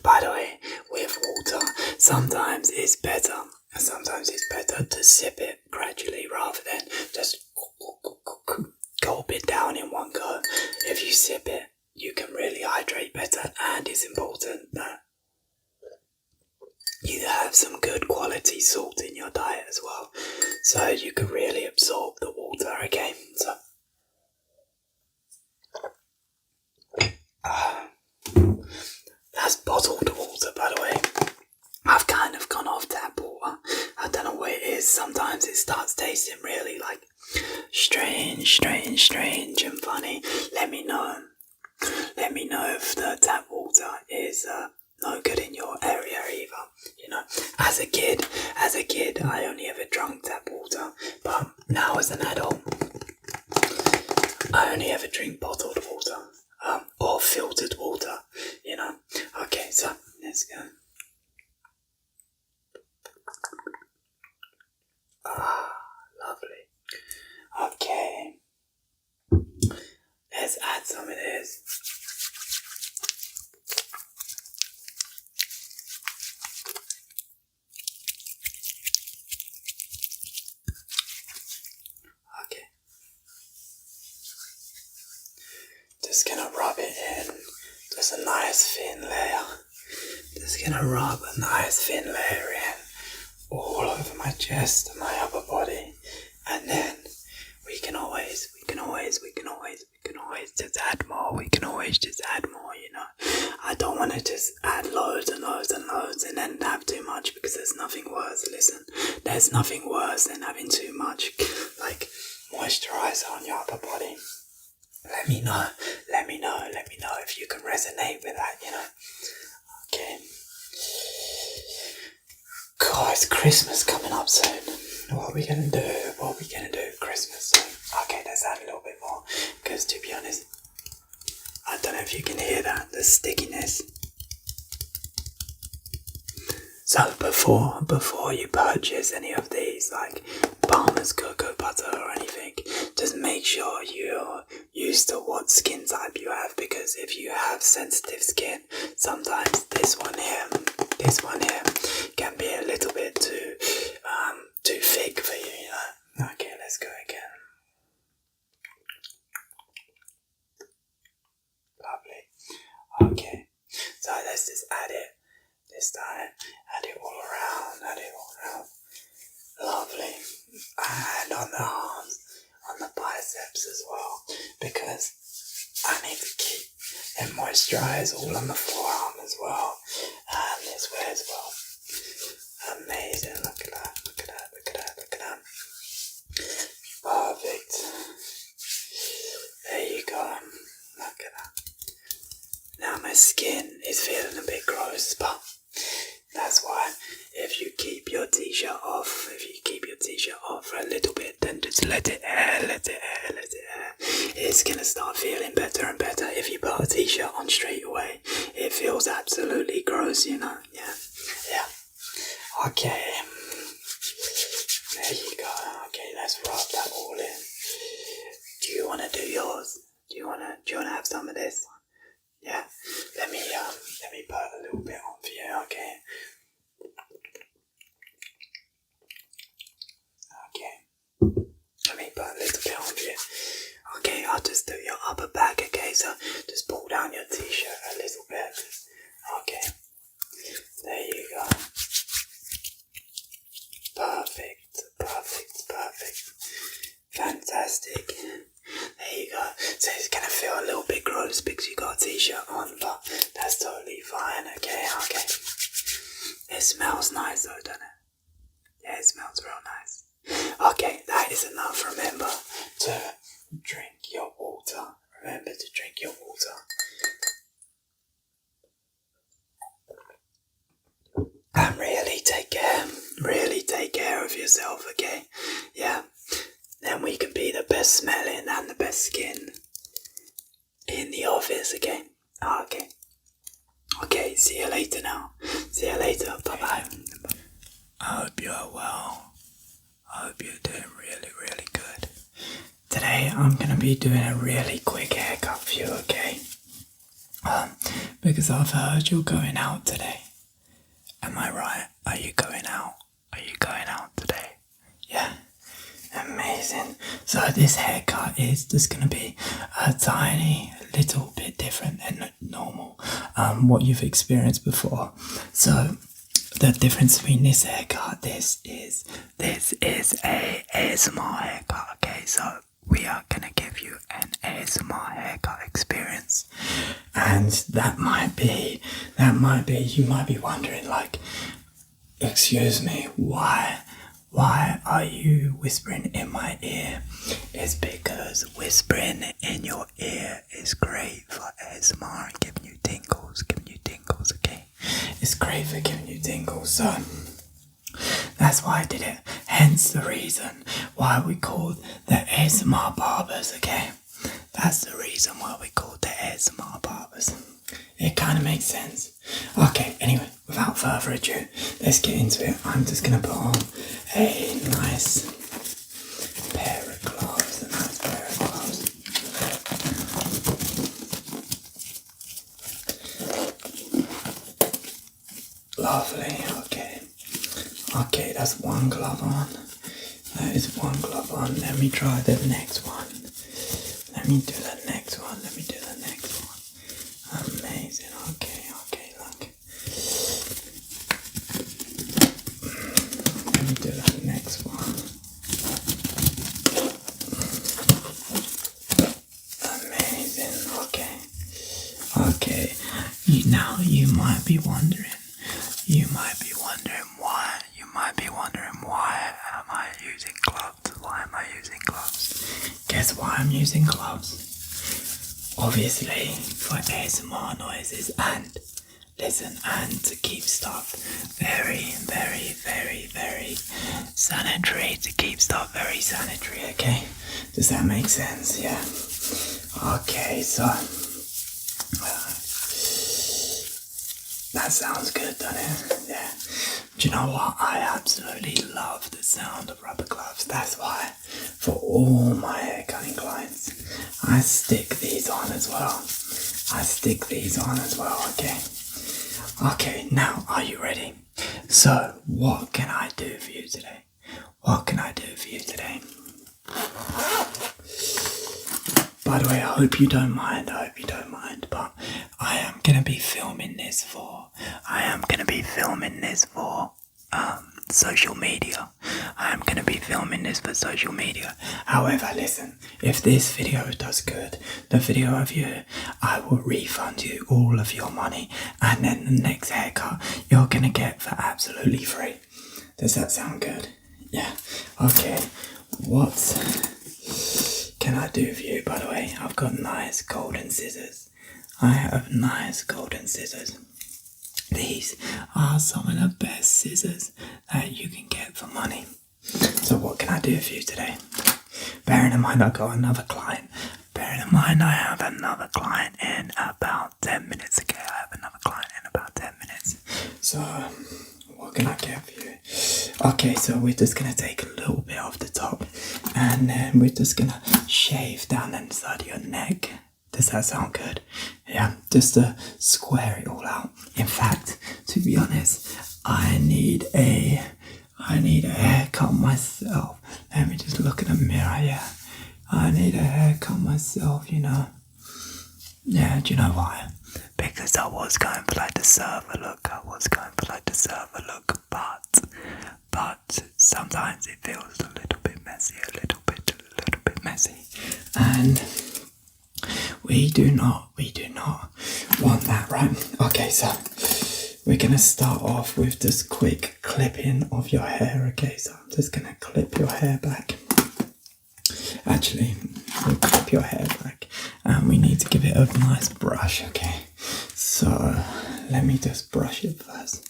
By the way, with water, sometimes it's better to sip it gradually rather than just gulp it down in one go. If you sip it, you can really hydrate better, and it's important that you have some good quality salt in your diet as well, so you can really absorb the water, okay? So that's bottled water, by the way. I've kind of gone off tap water. I don't know what it is. Sometimes it starts tasting really like strange and funny. Let me know if the tap water is no good in your area either. You know, as a kid, I only ever drunk tap water, but now as an adult, I only ever drink bottled water, or filtered water, you know. Okay, so let's go. Lovely. Okay, let's add some of this. Okay, just gonna rub it in, just a nice thin layer. Just gonna rub a nice thin layer in all over my chest and my upper body, and then we can always just add more. You know, I don't want to just add loads and then have too much, because there's nothing worse. Listen, there's nothing worse than having too much, like moisturizer on your upper body. Let me know if you can resonate with that. You know. Okay. God, it's Christmas coming up soon. What are we gonna do Christmas soon? Okay, let's add a little bit more, because to be honest, I don't know if you can hear that, the stickiness. So before you purchase any of these, like Palmer's cocoa butter or anything, just make sure you're used to what skin type you have, because if you have sensitive skin, sometimes this one here can be a little bit too thick for you, you know. Okay, let's go again. Lovely. Okay, so let's just add it this time. Add it all around. Lovely. And on the arms, on the biceps as well, because I need to keep it moisturized all on the forearm as well, and this way as well. Amazing, look at that. Perfect. There you go. Look at that. Now my skin is feeling a bit gross. gross, but that's why if you keep your t-shirt off, for a little bit, then just let it air. It's gonna start feeling better and better. If you put a t-shirt on straight away, it feels absolutely gross, you know. Yeah. Okay. There you go. Okay, let's rub that all in. Do you wanna do yours? Do you wanna have some of this? Yeah. Let me put a little bit on for you, okay? Let me put a little bit on for you. Okay, I'll just do your upper back, okay? So just pull down your t-shirt a little bit. Okay. There you go. Perfect. Fantastic. There you go. So it's gonna feel a little bit gross because you got a t-shirt on, but that's totally fine, okay? It smells nice though, doesn't it? Yeah, it smells real nice. Okay, that is enough. Remember to drink your water. And really take care of yourself, okay? Yeah. Then we can be the best smelling and the best skin in the office, okay? Okay, see you later now. See you later. Bye-bye. I hope you're well. I hope you're doing really, really good. Today I'm going to be doing a really quick haircut for you, okay? Because I've heard you're going out today. Am I right? Are you going out? Today? Yeah? Amazing. So this haircut is just going to be a tiny little bit different than normal, what you've experienced before. So the difference between this haircut, this is a ASMR haircut, okay? So we are going to give you an ASMR haircut experience. And that might be, you might be wondering, like, excuse me, why are you whispering in my ear? It's because whispering in your ear is great for ASMR and giving you tingles, okay? It's great for giving you tingles, so that's why I did it. Hence the reason why we called the ASMR barbers, okay? That's the reason why we called the ASMR barbers. It kind of makes sense. Okay, anyway, without further ado, let's get into it. I'm just going to put on a nice pair of gloves. Lovely, okay, that's one glove on. That is one glove on. Let me try the next one. Let me do the next one. Amazing, okay, look. Let me do the next one. Amazing, okay. Now you might be wondering why am I using gloves? Guess why I'm using gloves? Obviously for ASMR noises and to keep stuff very sanitary, okay? Does that make sense? Yeah. Okay, so that sounds good, doesn't it? Yeah. Do you know what? I absolutely love the sound of rubber gloves. That's why for all my hair cutting clients, I stick these on as well. Okay? Okay, now are you ready? So, what can I do for you today? By the way, I hope you don't mind, but I am going to be filming this for social media. However, listen, if this video does good, the video of you, I will refund you all of your money, and then the next haircut you're going to get for absolutely free. Does that sound good? Yeah. Okay. What can I do for you, by the way? I've got nice golden scissors. I have nice golden scissors. These are some of the best scissors that you can get for money. So what can I do for you today? Bearing in mind I got another client. Bearing in mind I have another client in about 10 minutes. Okay, I have another client in about 10 minutes. So what can I get for you? Okay, so we're just going to take a little bit off the top. And then we're just going to shave down inside of your neck. Does that sound good? Yeah, just to square it all out. In fact, to be honest, I need a haircut myself. Let me just look in the mirror, yeah. I need a haircut myself, you know. Yeah, do you know why? Because I was going for like the server look. But sometimes it feels a little bit messy, a little bit messy. And we do not want that, right? Okay, so we're gonna start off with this quick clipping of your hair, okay? So I'm just gonna clip your hair back. Actually, we'll clip your hair back and we need to give it a nice brush, okay? So let me just brush it first.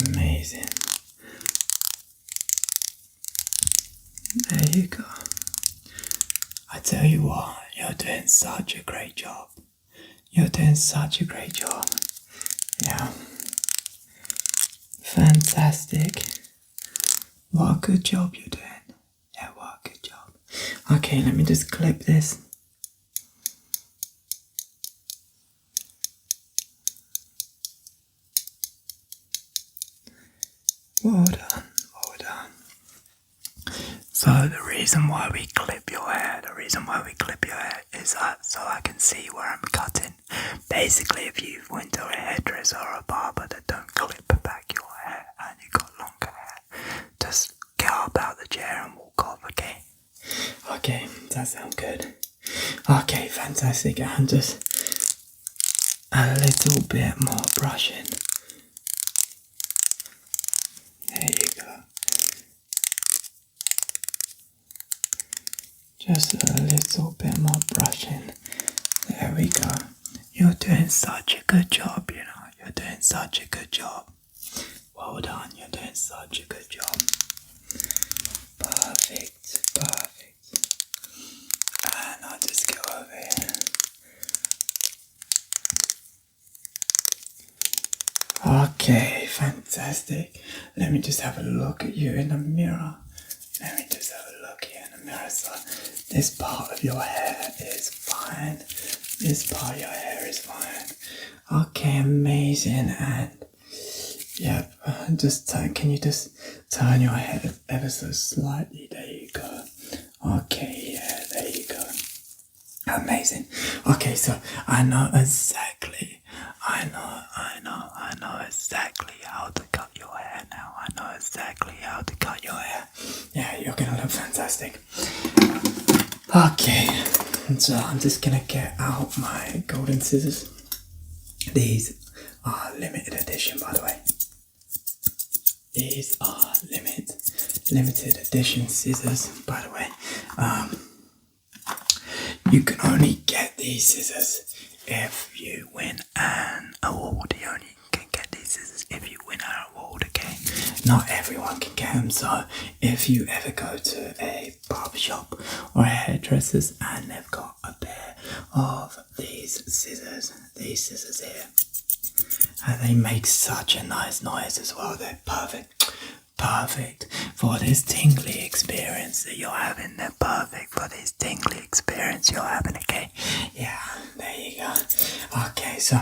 Amazing. There you go. I tell you what, you're doing such a great job. You're doing such a great job. Yeah. Fantastic. What a good job you're doing. Yeah, what a good job. Okay, let me just clip this. Well done, well done. So the reason why we clip your hair is so I can see where I'm cutting. Basically, if you went to a hairdresser or a barber that don't clip back your hair and you got longer hair, just get up out the chair and walk off, okay? Okay, that sounds good. Okay, fantastic. And just a little bit more brushing. There you go. Just a little bit more brushing. There we go. You're doing such a good job, you know. You're doing such a good job. Well done. You're doing such a good job. Perfect. Perfect. And I'll just go over here. Okay, fantastic. Let me just have a look at you in the mirror. Let me just have a look here in the mirror. So this part of your hair is fine. This part of your hair is fine. Okay, amazing. And yep, can you just turn your head ever so slightly? There you go. Okay, yeah, there you go. Amazing. Okay, so I know exactly how to cut your hair now. I know exactly how to cut your hair. Yeah, you're gonna look fantastic. Okay, so I'm just gonna get out my golden scissors. These are limited edition, by the way. These are limited edition scissors, by the way. You can only get these scissors if you win an award. You only can get these scissors if you win an award, okay? Not everyone can get them, so if you ever go to a barbershop or a hairdresser's and they've got a pair of these scissors here, and they make such a nice noise as well, they're perfect for this tingly experience that you're having. They're perfect for this tingly experience you're having, okay? Yeah, there you go. Okay, so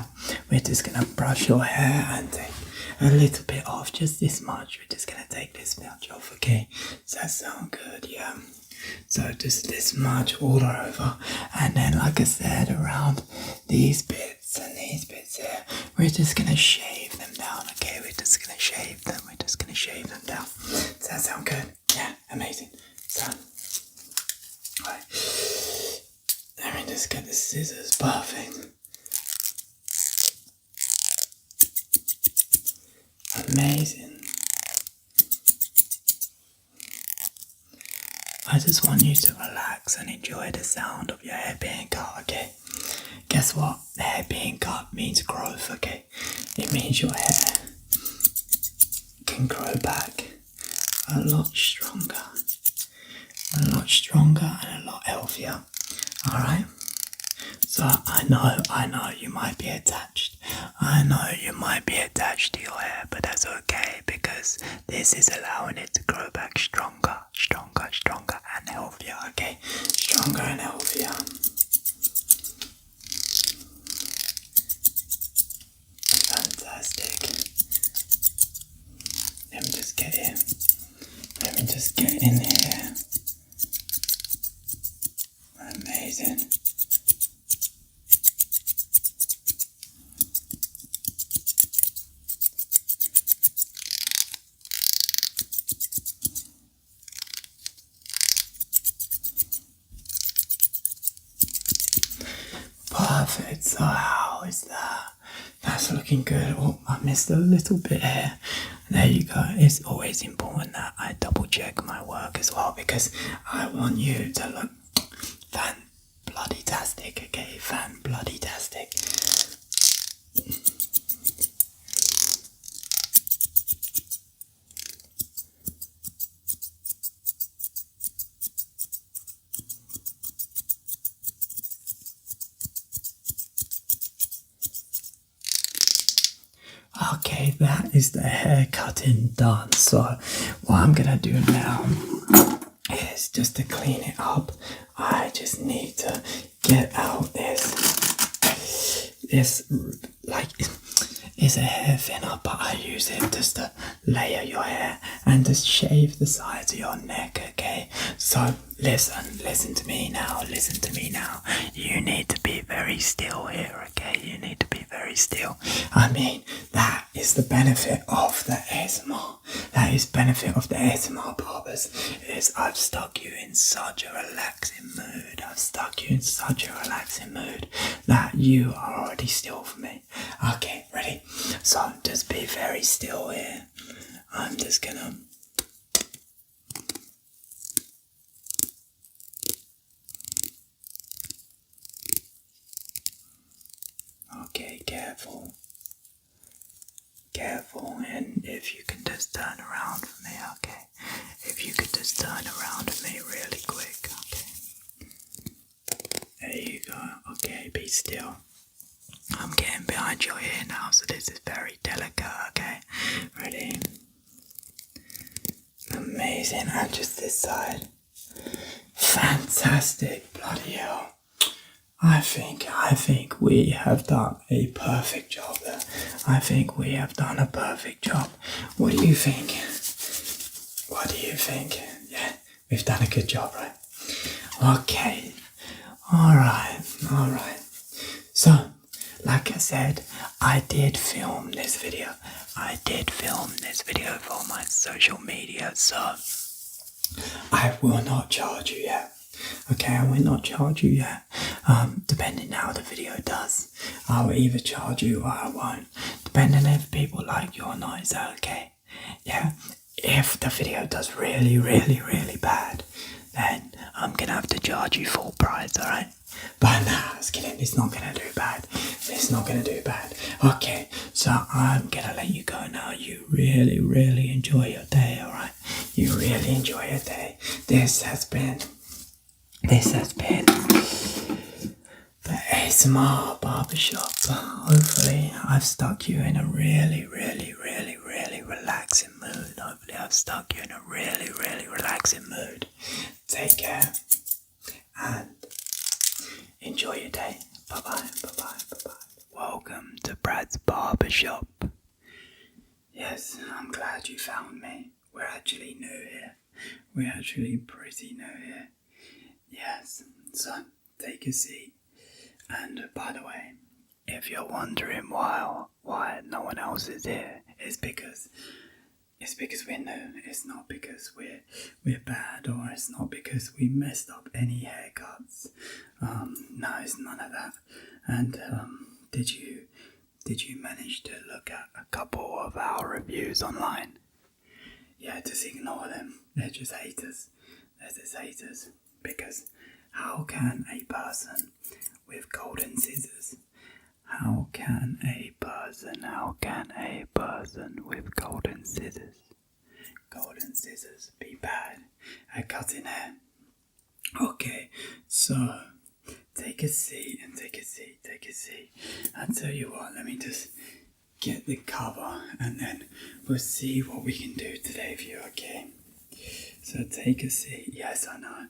we're just gonna brush your hair and take a little bit off, just this much. We're just gonna take this much off, okay? Does that sound good? Yeah. So just this much all over, and then like I said, around these bits and these bits here, we're just gonna shave them down, okay? We're just gonna shave them down. Does that sound good? Yeah, amazing. So, right. Let me just get the scissors. Perfect. Amazing. I just want you to relax. relax and enjoy the sound of your hair being cut, okay? Guess what? Hair being cut means growth, okay? It means your hair can grow back a lot stronger and a lot healthier, alright? So I know you might be attached. I know you might be attached to your hair, but that's okay because this is allowing it to grow back stronger and healthier, okay? Stronger and healthier. Fantastic. Let me just get in here. Amazing. Perfect. So how is that? That's looking good. Oh, I missed a little bit here. There you go. It's always important that I double check my work as well because I want you to look fan-bloody-tastic, okay? Fan-bloody-tastic. Okay, that is the hair cutting done. So what I'm gonna do now is just to clean it up. I just need to get out this like it's a hair thinner, but I use it just to layer your hair and just shave the sides of your neck, okay? So listen to me now, You need to be very still here, okay? You need to be very still. I mean, that is the benefit of the ASMR. That is benefit of the ASMR barbers, is I've stuck you in such a relaxing mood. That you are already still for me. Okay, ready? So just be very still here. I'm just gonna okay, careful, and if you can just turn around for me, okay? If you could just turn around for me really quick, okay? There you go, okay, be still. I'm getting behind your ear now, so this is very delicate, okay? Ready? Amazing, and just this side. Fantastic, bloody hell. I think we have done a perfect job there. I think we have done a perfect job. What do you think? Yeah, we've done a good job, right? Okay. Alright. So, like I said, I did film this video for my social media, so I will not charge you yet. Okay, I will not charge you yet. Depending how the video does, I will either charge you or I won't. Depending if people like you or not, is that okay? Yeah. If the video does really bad, then I'm gonna have to charge you full price, alright? But nah, I was kidding, it's not gonna do bad. Okay, so I'm gonna let you go now. You really enjoy your day, alright? You really enjoy your day. This has been the ASMR barbershop. Hopefully I've stuck you in a really relaxing mood. Take care and enjoy your day. Bye-bye. Welcome to Brad's barbershop. Yes, I'm glad you found me. We're actually new here. We're actually pretty new here. Yes, so take a seat. And by the way, if you're wondering why no one else is here, it's because we're new. It's not because we're bad, or it's not because we messed up any haircuts. No, it's none of that. And did you manage to look at a couple of our reviews online? Yeah, just ignore them. They're just haters. Because How can a person with golden scissors, how can a person with golden scissors be bad at cutting hair? Okay, so take a seat. I tell you what, let me just get the cover and then we'll see what we can do today for you, okay? So take a seat. Yes, I know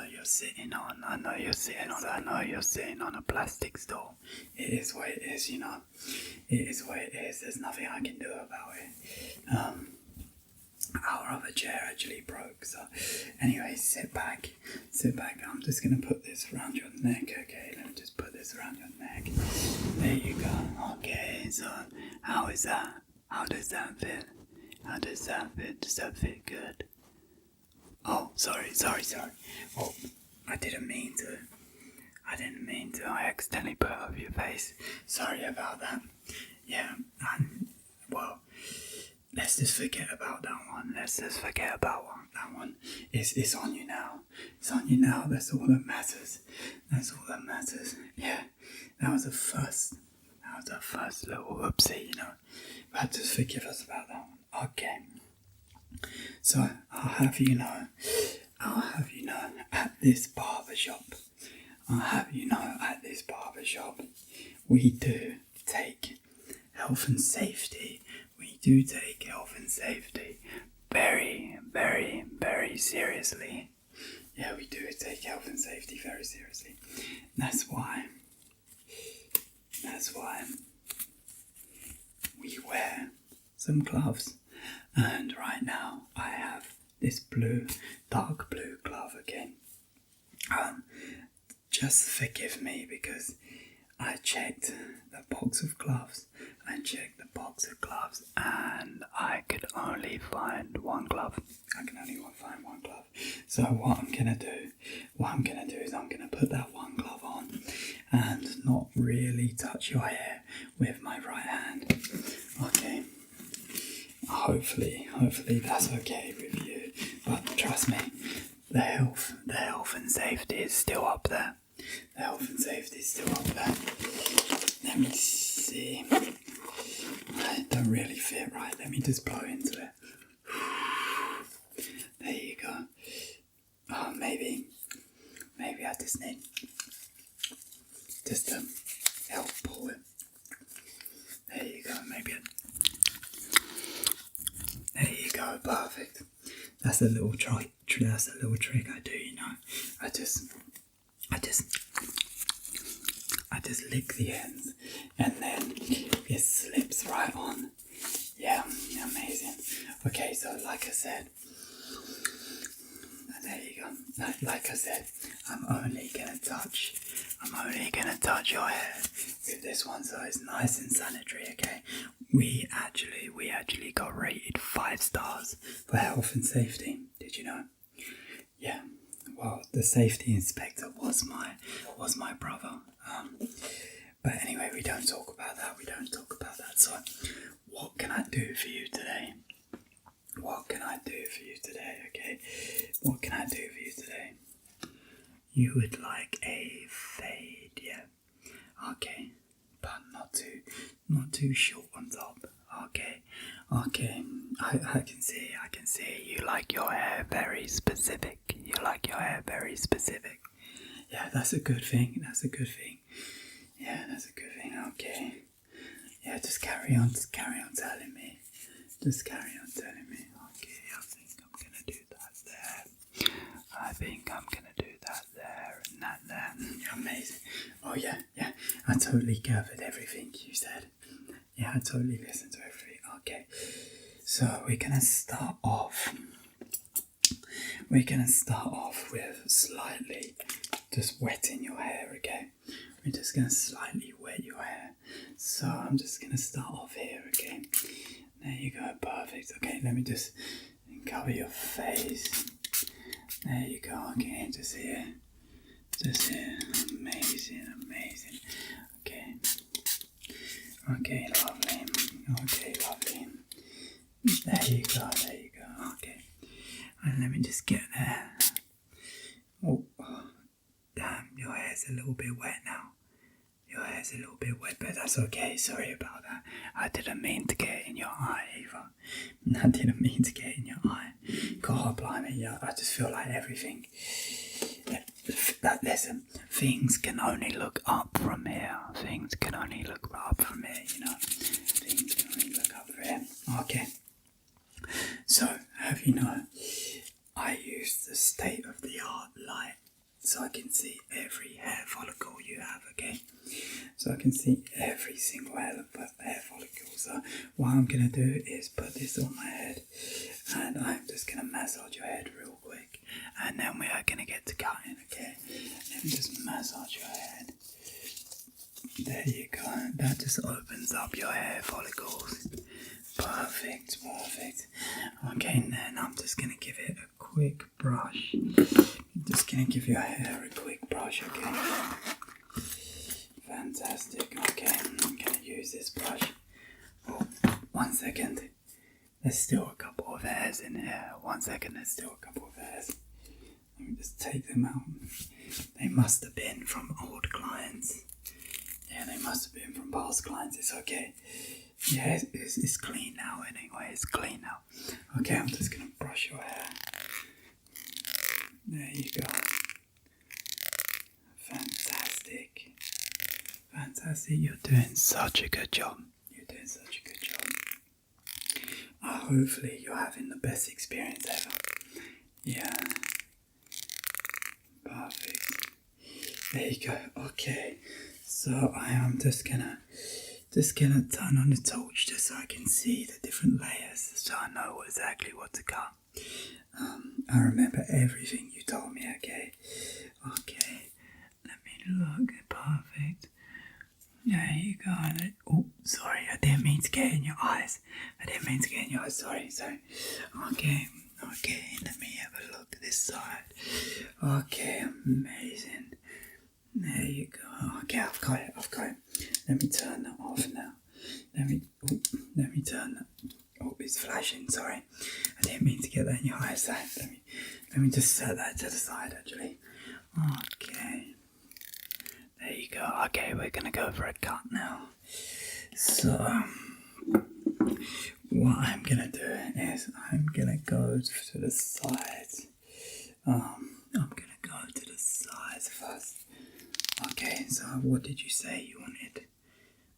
you're sitting on a plastic stool. It is what it is, you know. It is what it is. There's nothing I can do about it. Our other chair actually broke, so anyway, sit back. I'm just gonna put this around your neck, okay? Let me just put this around your neck. There you go. Okay, so how is that? How does that fit? Does that fit good? Oh, sorry. Oh, I didn't mean to. I accidentally put it over your face. Sorry about that. Yeah, well, let's just forget about that one. That one. It's on you now. It's on you now. That's all that matters. Yeah, that was a first little whoopsie, you know. But just forgive us about that one. Okay. So I'll have you know, at this barber shop, we do take health and safety. Very, very, very seriously. Yeah, we do take health and safety very seriously. That's why we wear some gloves. And right now I have this dark blue glove again. Just forgive me because I checked the box of gloves and I could only find one glove. So what I'm gonna do is I'm gonna put that one glove on and not really touch your hair with my right hand. Okay. Hopefully that's okay with you. But trust me, the health and safety is still up there. Let me see. It don't really fit right. Let me just blow into it. There you go. Oh, maybe I just need to help pull it. There you go. There you go. Perfect. That's a little trick. I do, you know. I just lick the ends, and then it slips right on. Yeah, amazing. Okay, so like I said, there you go. Like I said, I'm only gonna touch your hair with this one, so it's nice and sanitary. Okay, we actually got rated 5 stars for health and safety. Did you know? Yeah. Well, the safety inspector was my brother. But anyway, we don't talk about that. So, what can I do for you today? Okay. What can I do for you today? You would like a fade, yeah? Okay. But not too short on top. Okay. I can see you like your hair very specific. Yeah, that's a good thing. Yeah, that's a good thing. Okay. Yeah, just carry on telling me. Okay, I think I'm gonna do that there. And that there. Yeah, amazing. Oh yeah. I totally gathered everything you said. Yeah, I totally listened to everything. Okay. So we're gonna start off with slightly just wetting your hair, okay? We're just gonna slightly wet your hair. So I'm just gonna start off here, okay? There you go, perfect. Okay, let me just cover your face. There you go, okay, just here. Amazing. Okay, lovely. There you go, okay. And let me just get there. Oh, your hair's a little bit wet now. Your hair's a little bit wet, but that's okay. Sorry about that. I didn't mean to get in your eye, Eva. I didn't mean to get in your eye. God, blimey, yeah, I just feel like everything. Listen, things can only look up from here. Things can only look up from here, you know. Things can only look up from here. Okay. So, have you know, I use the state-of-the-art light so I can see every hair follicle you have, okay? So I can see every single hair follicle. So what I'm going to do is put this on my head and I'm just going to massage your head real quick and then we are going to get to cutting, okay? Let me just massage your head. There you go. That just opens up your hair follicles. Perfect, perfect. Okay, and then I'm just going to give it a quick brush. I'm just going to give your hair a quick brush, okay? Fantastic. Okay, I'm going to use this brush. Oh, 1 second. There's still a couple of hairs in here. 1 second, there's still a couple of hairs. Let me just take them out. They must have been from old clients. Yeah, they must have been from past clients. It's okay. Yeah, it's clean now anyway. It's clean now. Okay, I'm just going to brush your hair. There you go. Fantastic. Fantastic. You're doing such a good job. You're doing such a good job. Hopefully you're having the best experience ever. Yeah. Perfect. There you go. Okay. So I am just gonna turn on the torch just so I can see the different layers, so I know exactly what to cut. I remember everything you told me, okay? Okay, let me look. Perfect. There you go. Oh, sorry, I didn't mean to get in your eyes. Sorry. Okay, let me have a look at this side. Okay, amazing. There you go. Okay, I've got it. Let me turn that off now. Let me turn that. Oh, it's flashing. Sorry, I didn't mean to get that in your eyes. Let me just set that to the side. Actually. Okay. There you go. Okay, we're gonna go for a cut now. So, what I'm gonna do is I'm gonna go to the sides. I'm gonna go to the sides first. Okay, so what did you say you wanted?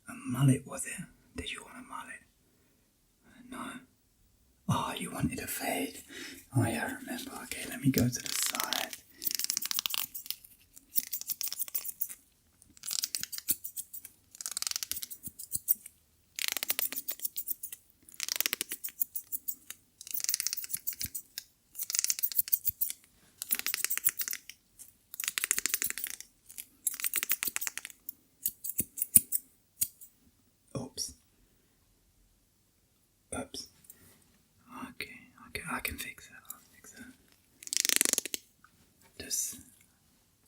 A mullet, was it? Did you want a mullet? No. Oh, you wanted a fade. Oh yeah, I remember. Okay, let me go to the side. Oops. Okay, I can fix that. I'll fix that.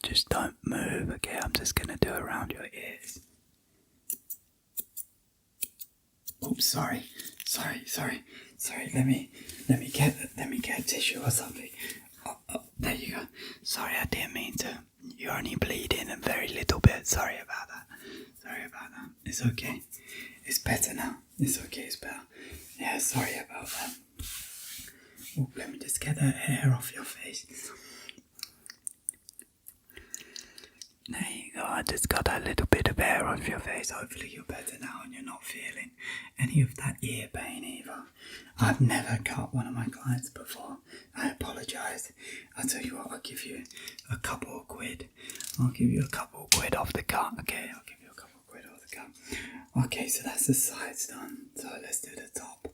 Just don't move, okay? I'm just gonna do around your ears. Oops, sorry. Let me get a tissue or something. Oh, there you go. Sorry, I didn't mean to. You're only bleeding a very little bit. Sorry about that. It's okay. It's better now. It's okay, it's better. Yeah, sorry about that. Oh, let me just get that hair off your face. There you go, I just got a little bit of hair off your face. Hopefully you're better now and you're not feeling any of that ear pain either. I've never cut one of my clients before. I apologise. I'll tell you what, I'll give you a couple of quid. I'll give you a couple of quid off the cut, okay? I'll give you a couple of quid off the cut. Okay, so that's the sides done. So let's do the top.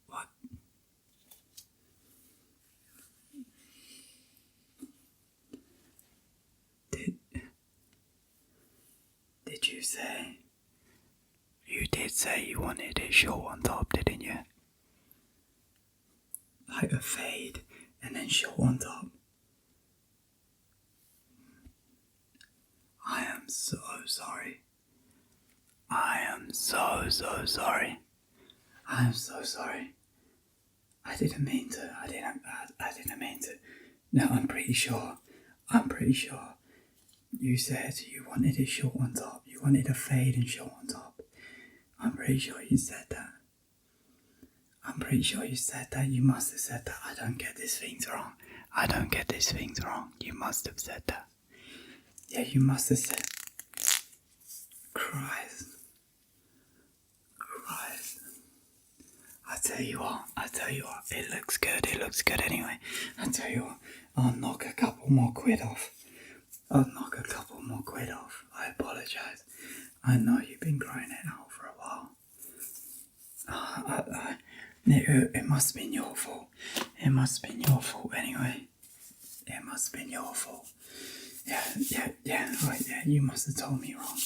What? Did you say You did say you wanted it short on top, didn't you? Like a fade and then short on top. I am so sorry. I am so sorry. I am so sorry. I didn't mean to. I didn't mean to. No, I'm pretty sure. You said you wanted it short on top. You wanted a fade and short on top. I'm pretty sure you said that. You must have said that. I don't get these things wrong. You must have said that. Yeah, you must have said. Christ. I tell you what, it looks good anyway. I tell you what, I'll knock a couple more quid off. I apologise. I know you've been growing it out for a while. It must have been your fault. Anyway. It must have been your fault. Yeah, right, yeah, you must have told me wrong.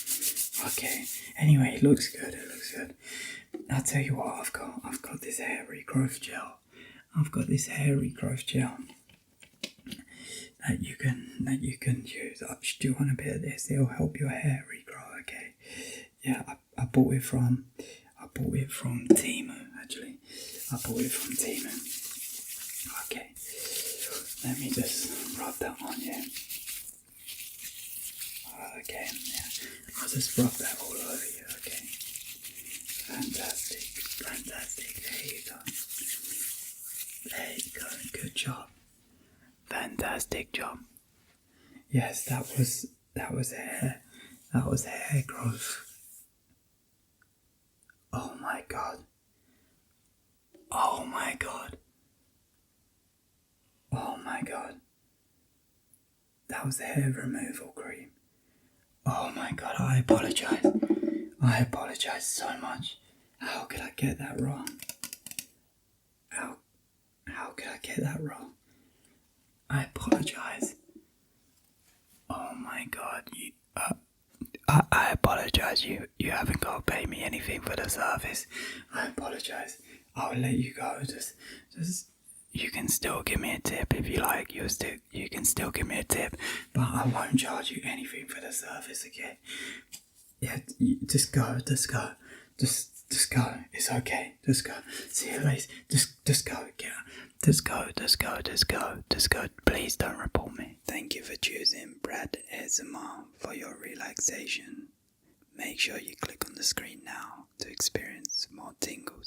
Okay, anyway, it looks good. I'll tell you what, I've got this hair regrowth gel. That you can use. Do you want a bit of this? It'll help your hair regrow, okay? Yeah, I bought it from Temu, actually. Okay, let me just rub that on you. Okay, yeah, I'll just rub that all over you, okay? Fantastic, there you go, good job. Fantastic job. Yes, that was hair growth. Oh my god. That was hair removal cream. Oh my god, I apologise so much. How could I get that wrong? I apologise. Oh my god, I apologise. You haven't got to pay me anything for the service. I apologise. I'll let you go. Just. You can still give me a tip if you like. You can still give me a tip, but I won't charge you anything for the service, okay? Yeah, just go. Just go. It's okay. Just go. See you later. Just go. Yeah. Just go. Please don't report me. Thank you for choosing Brad ASMR for your relaxation. Make sure you click on the screen now to experience more tingles.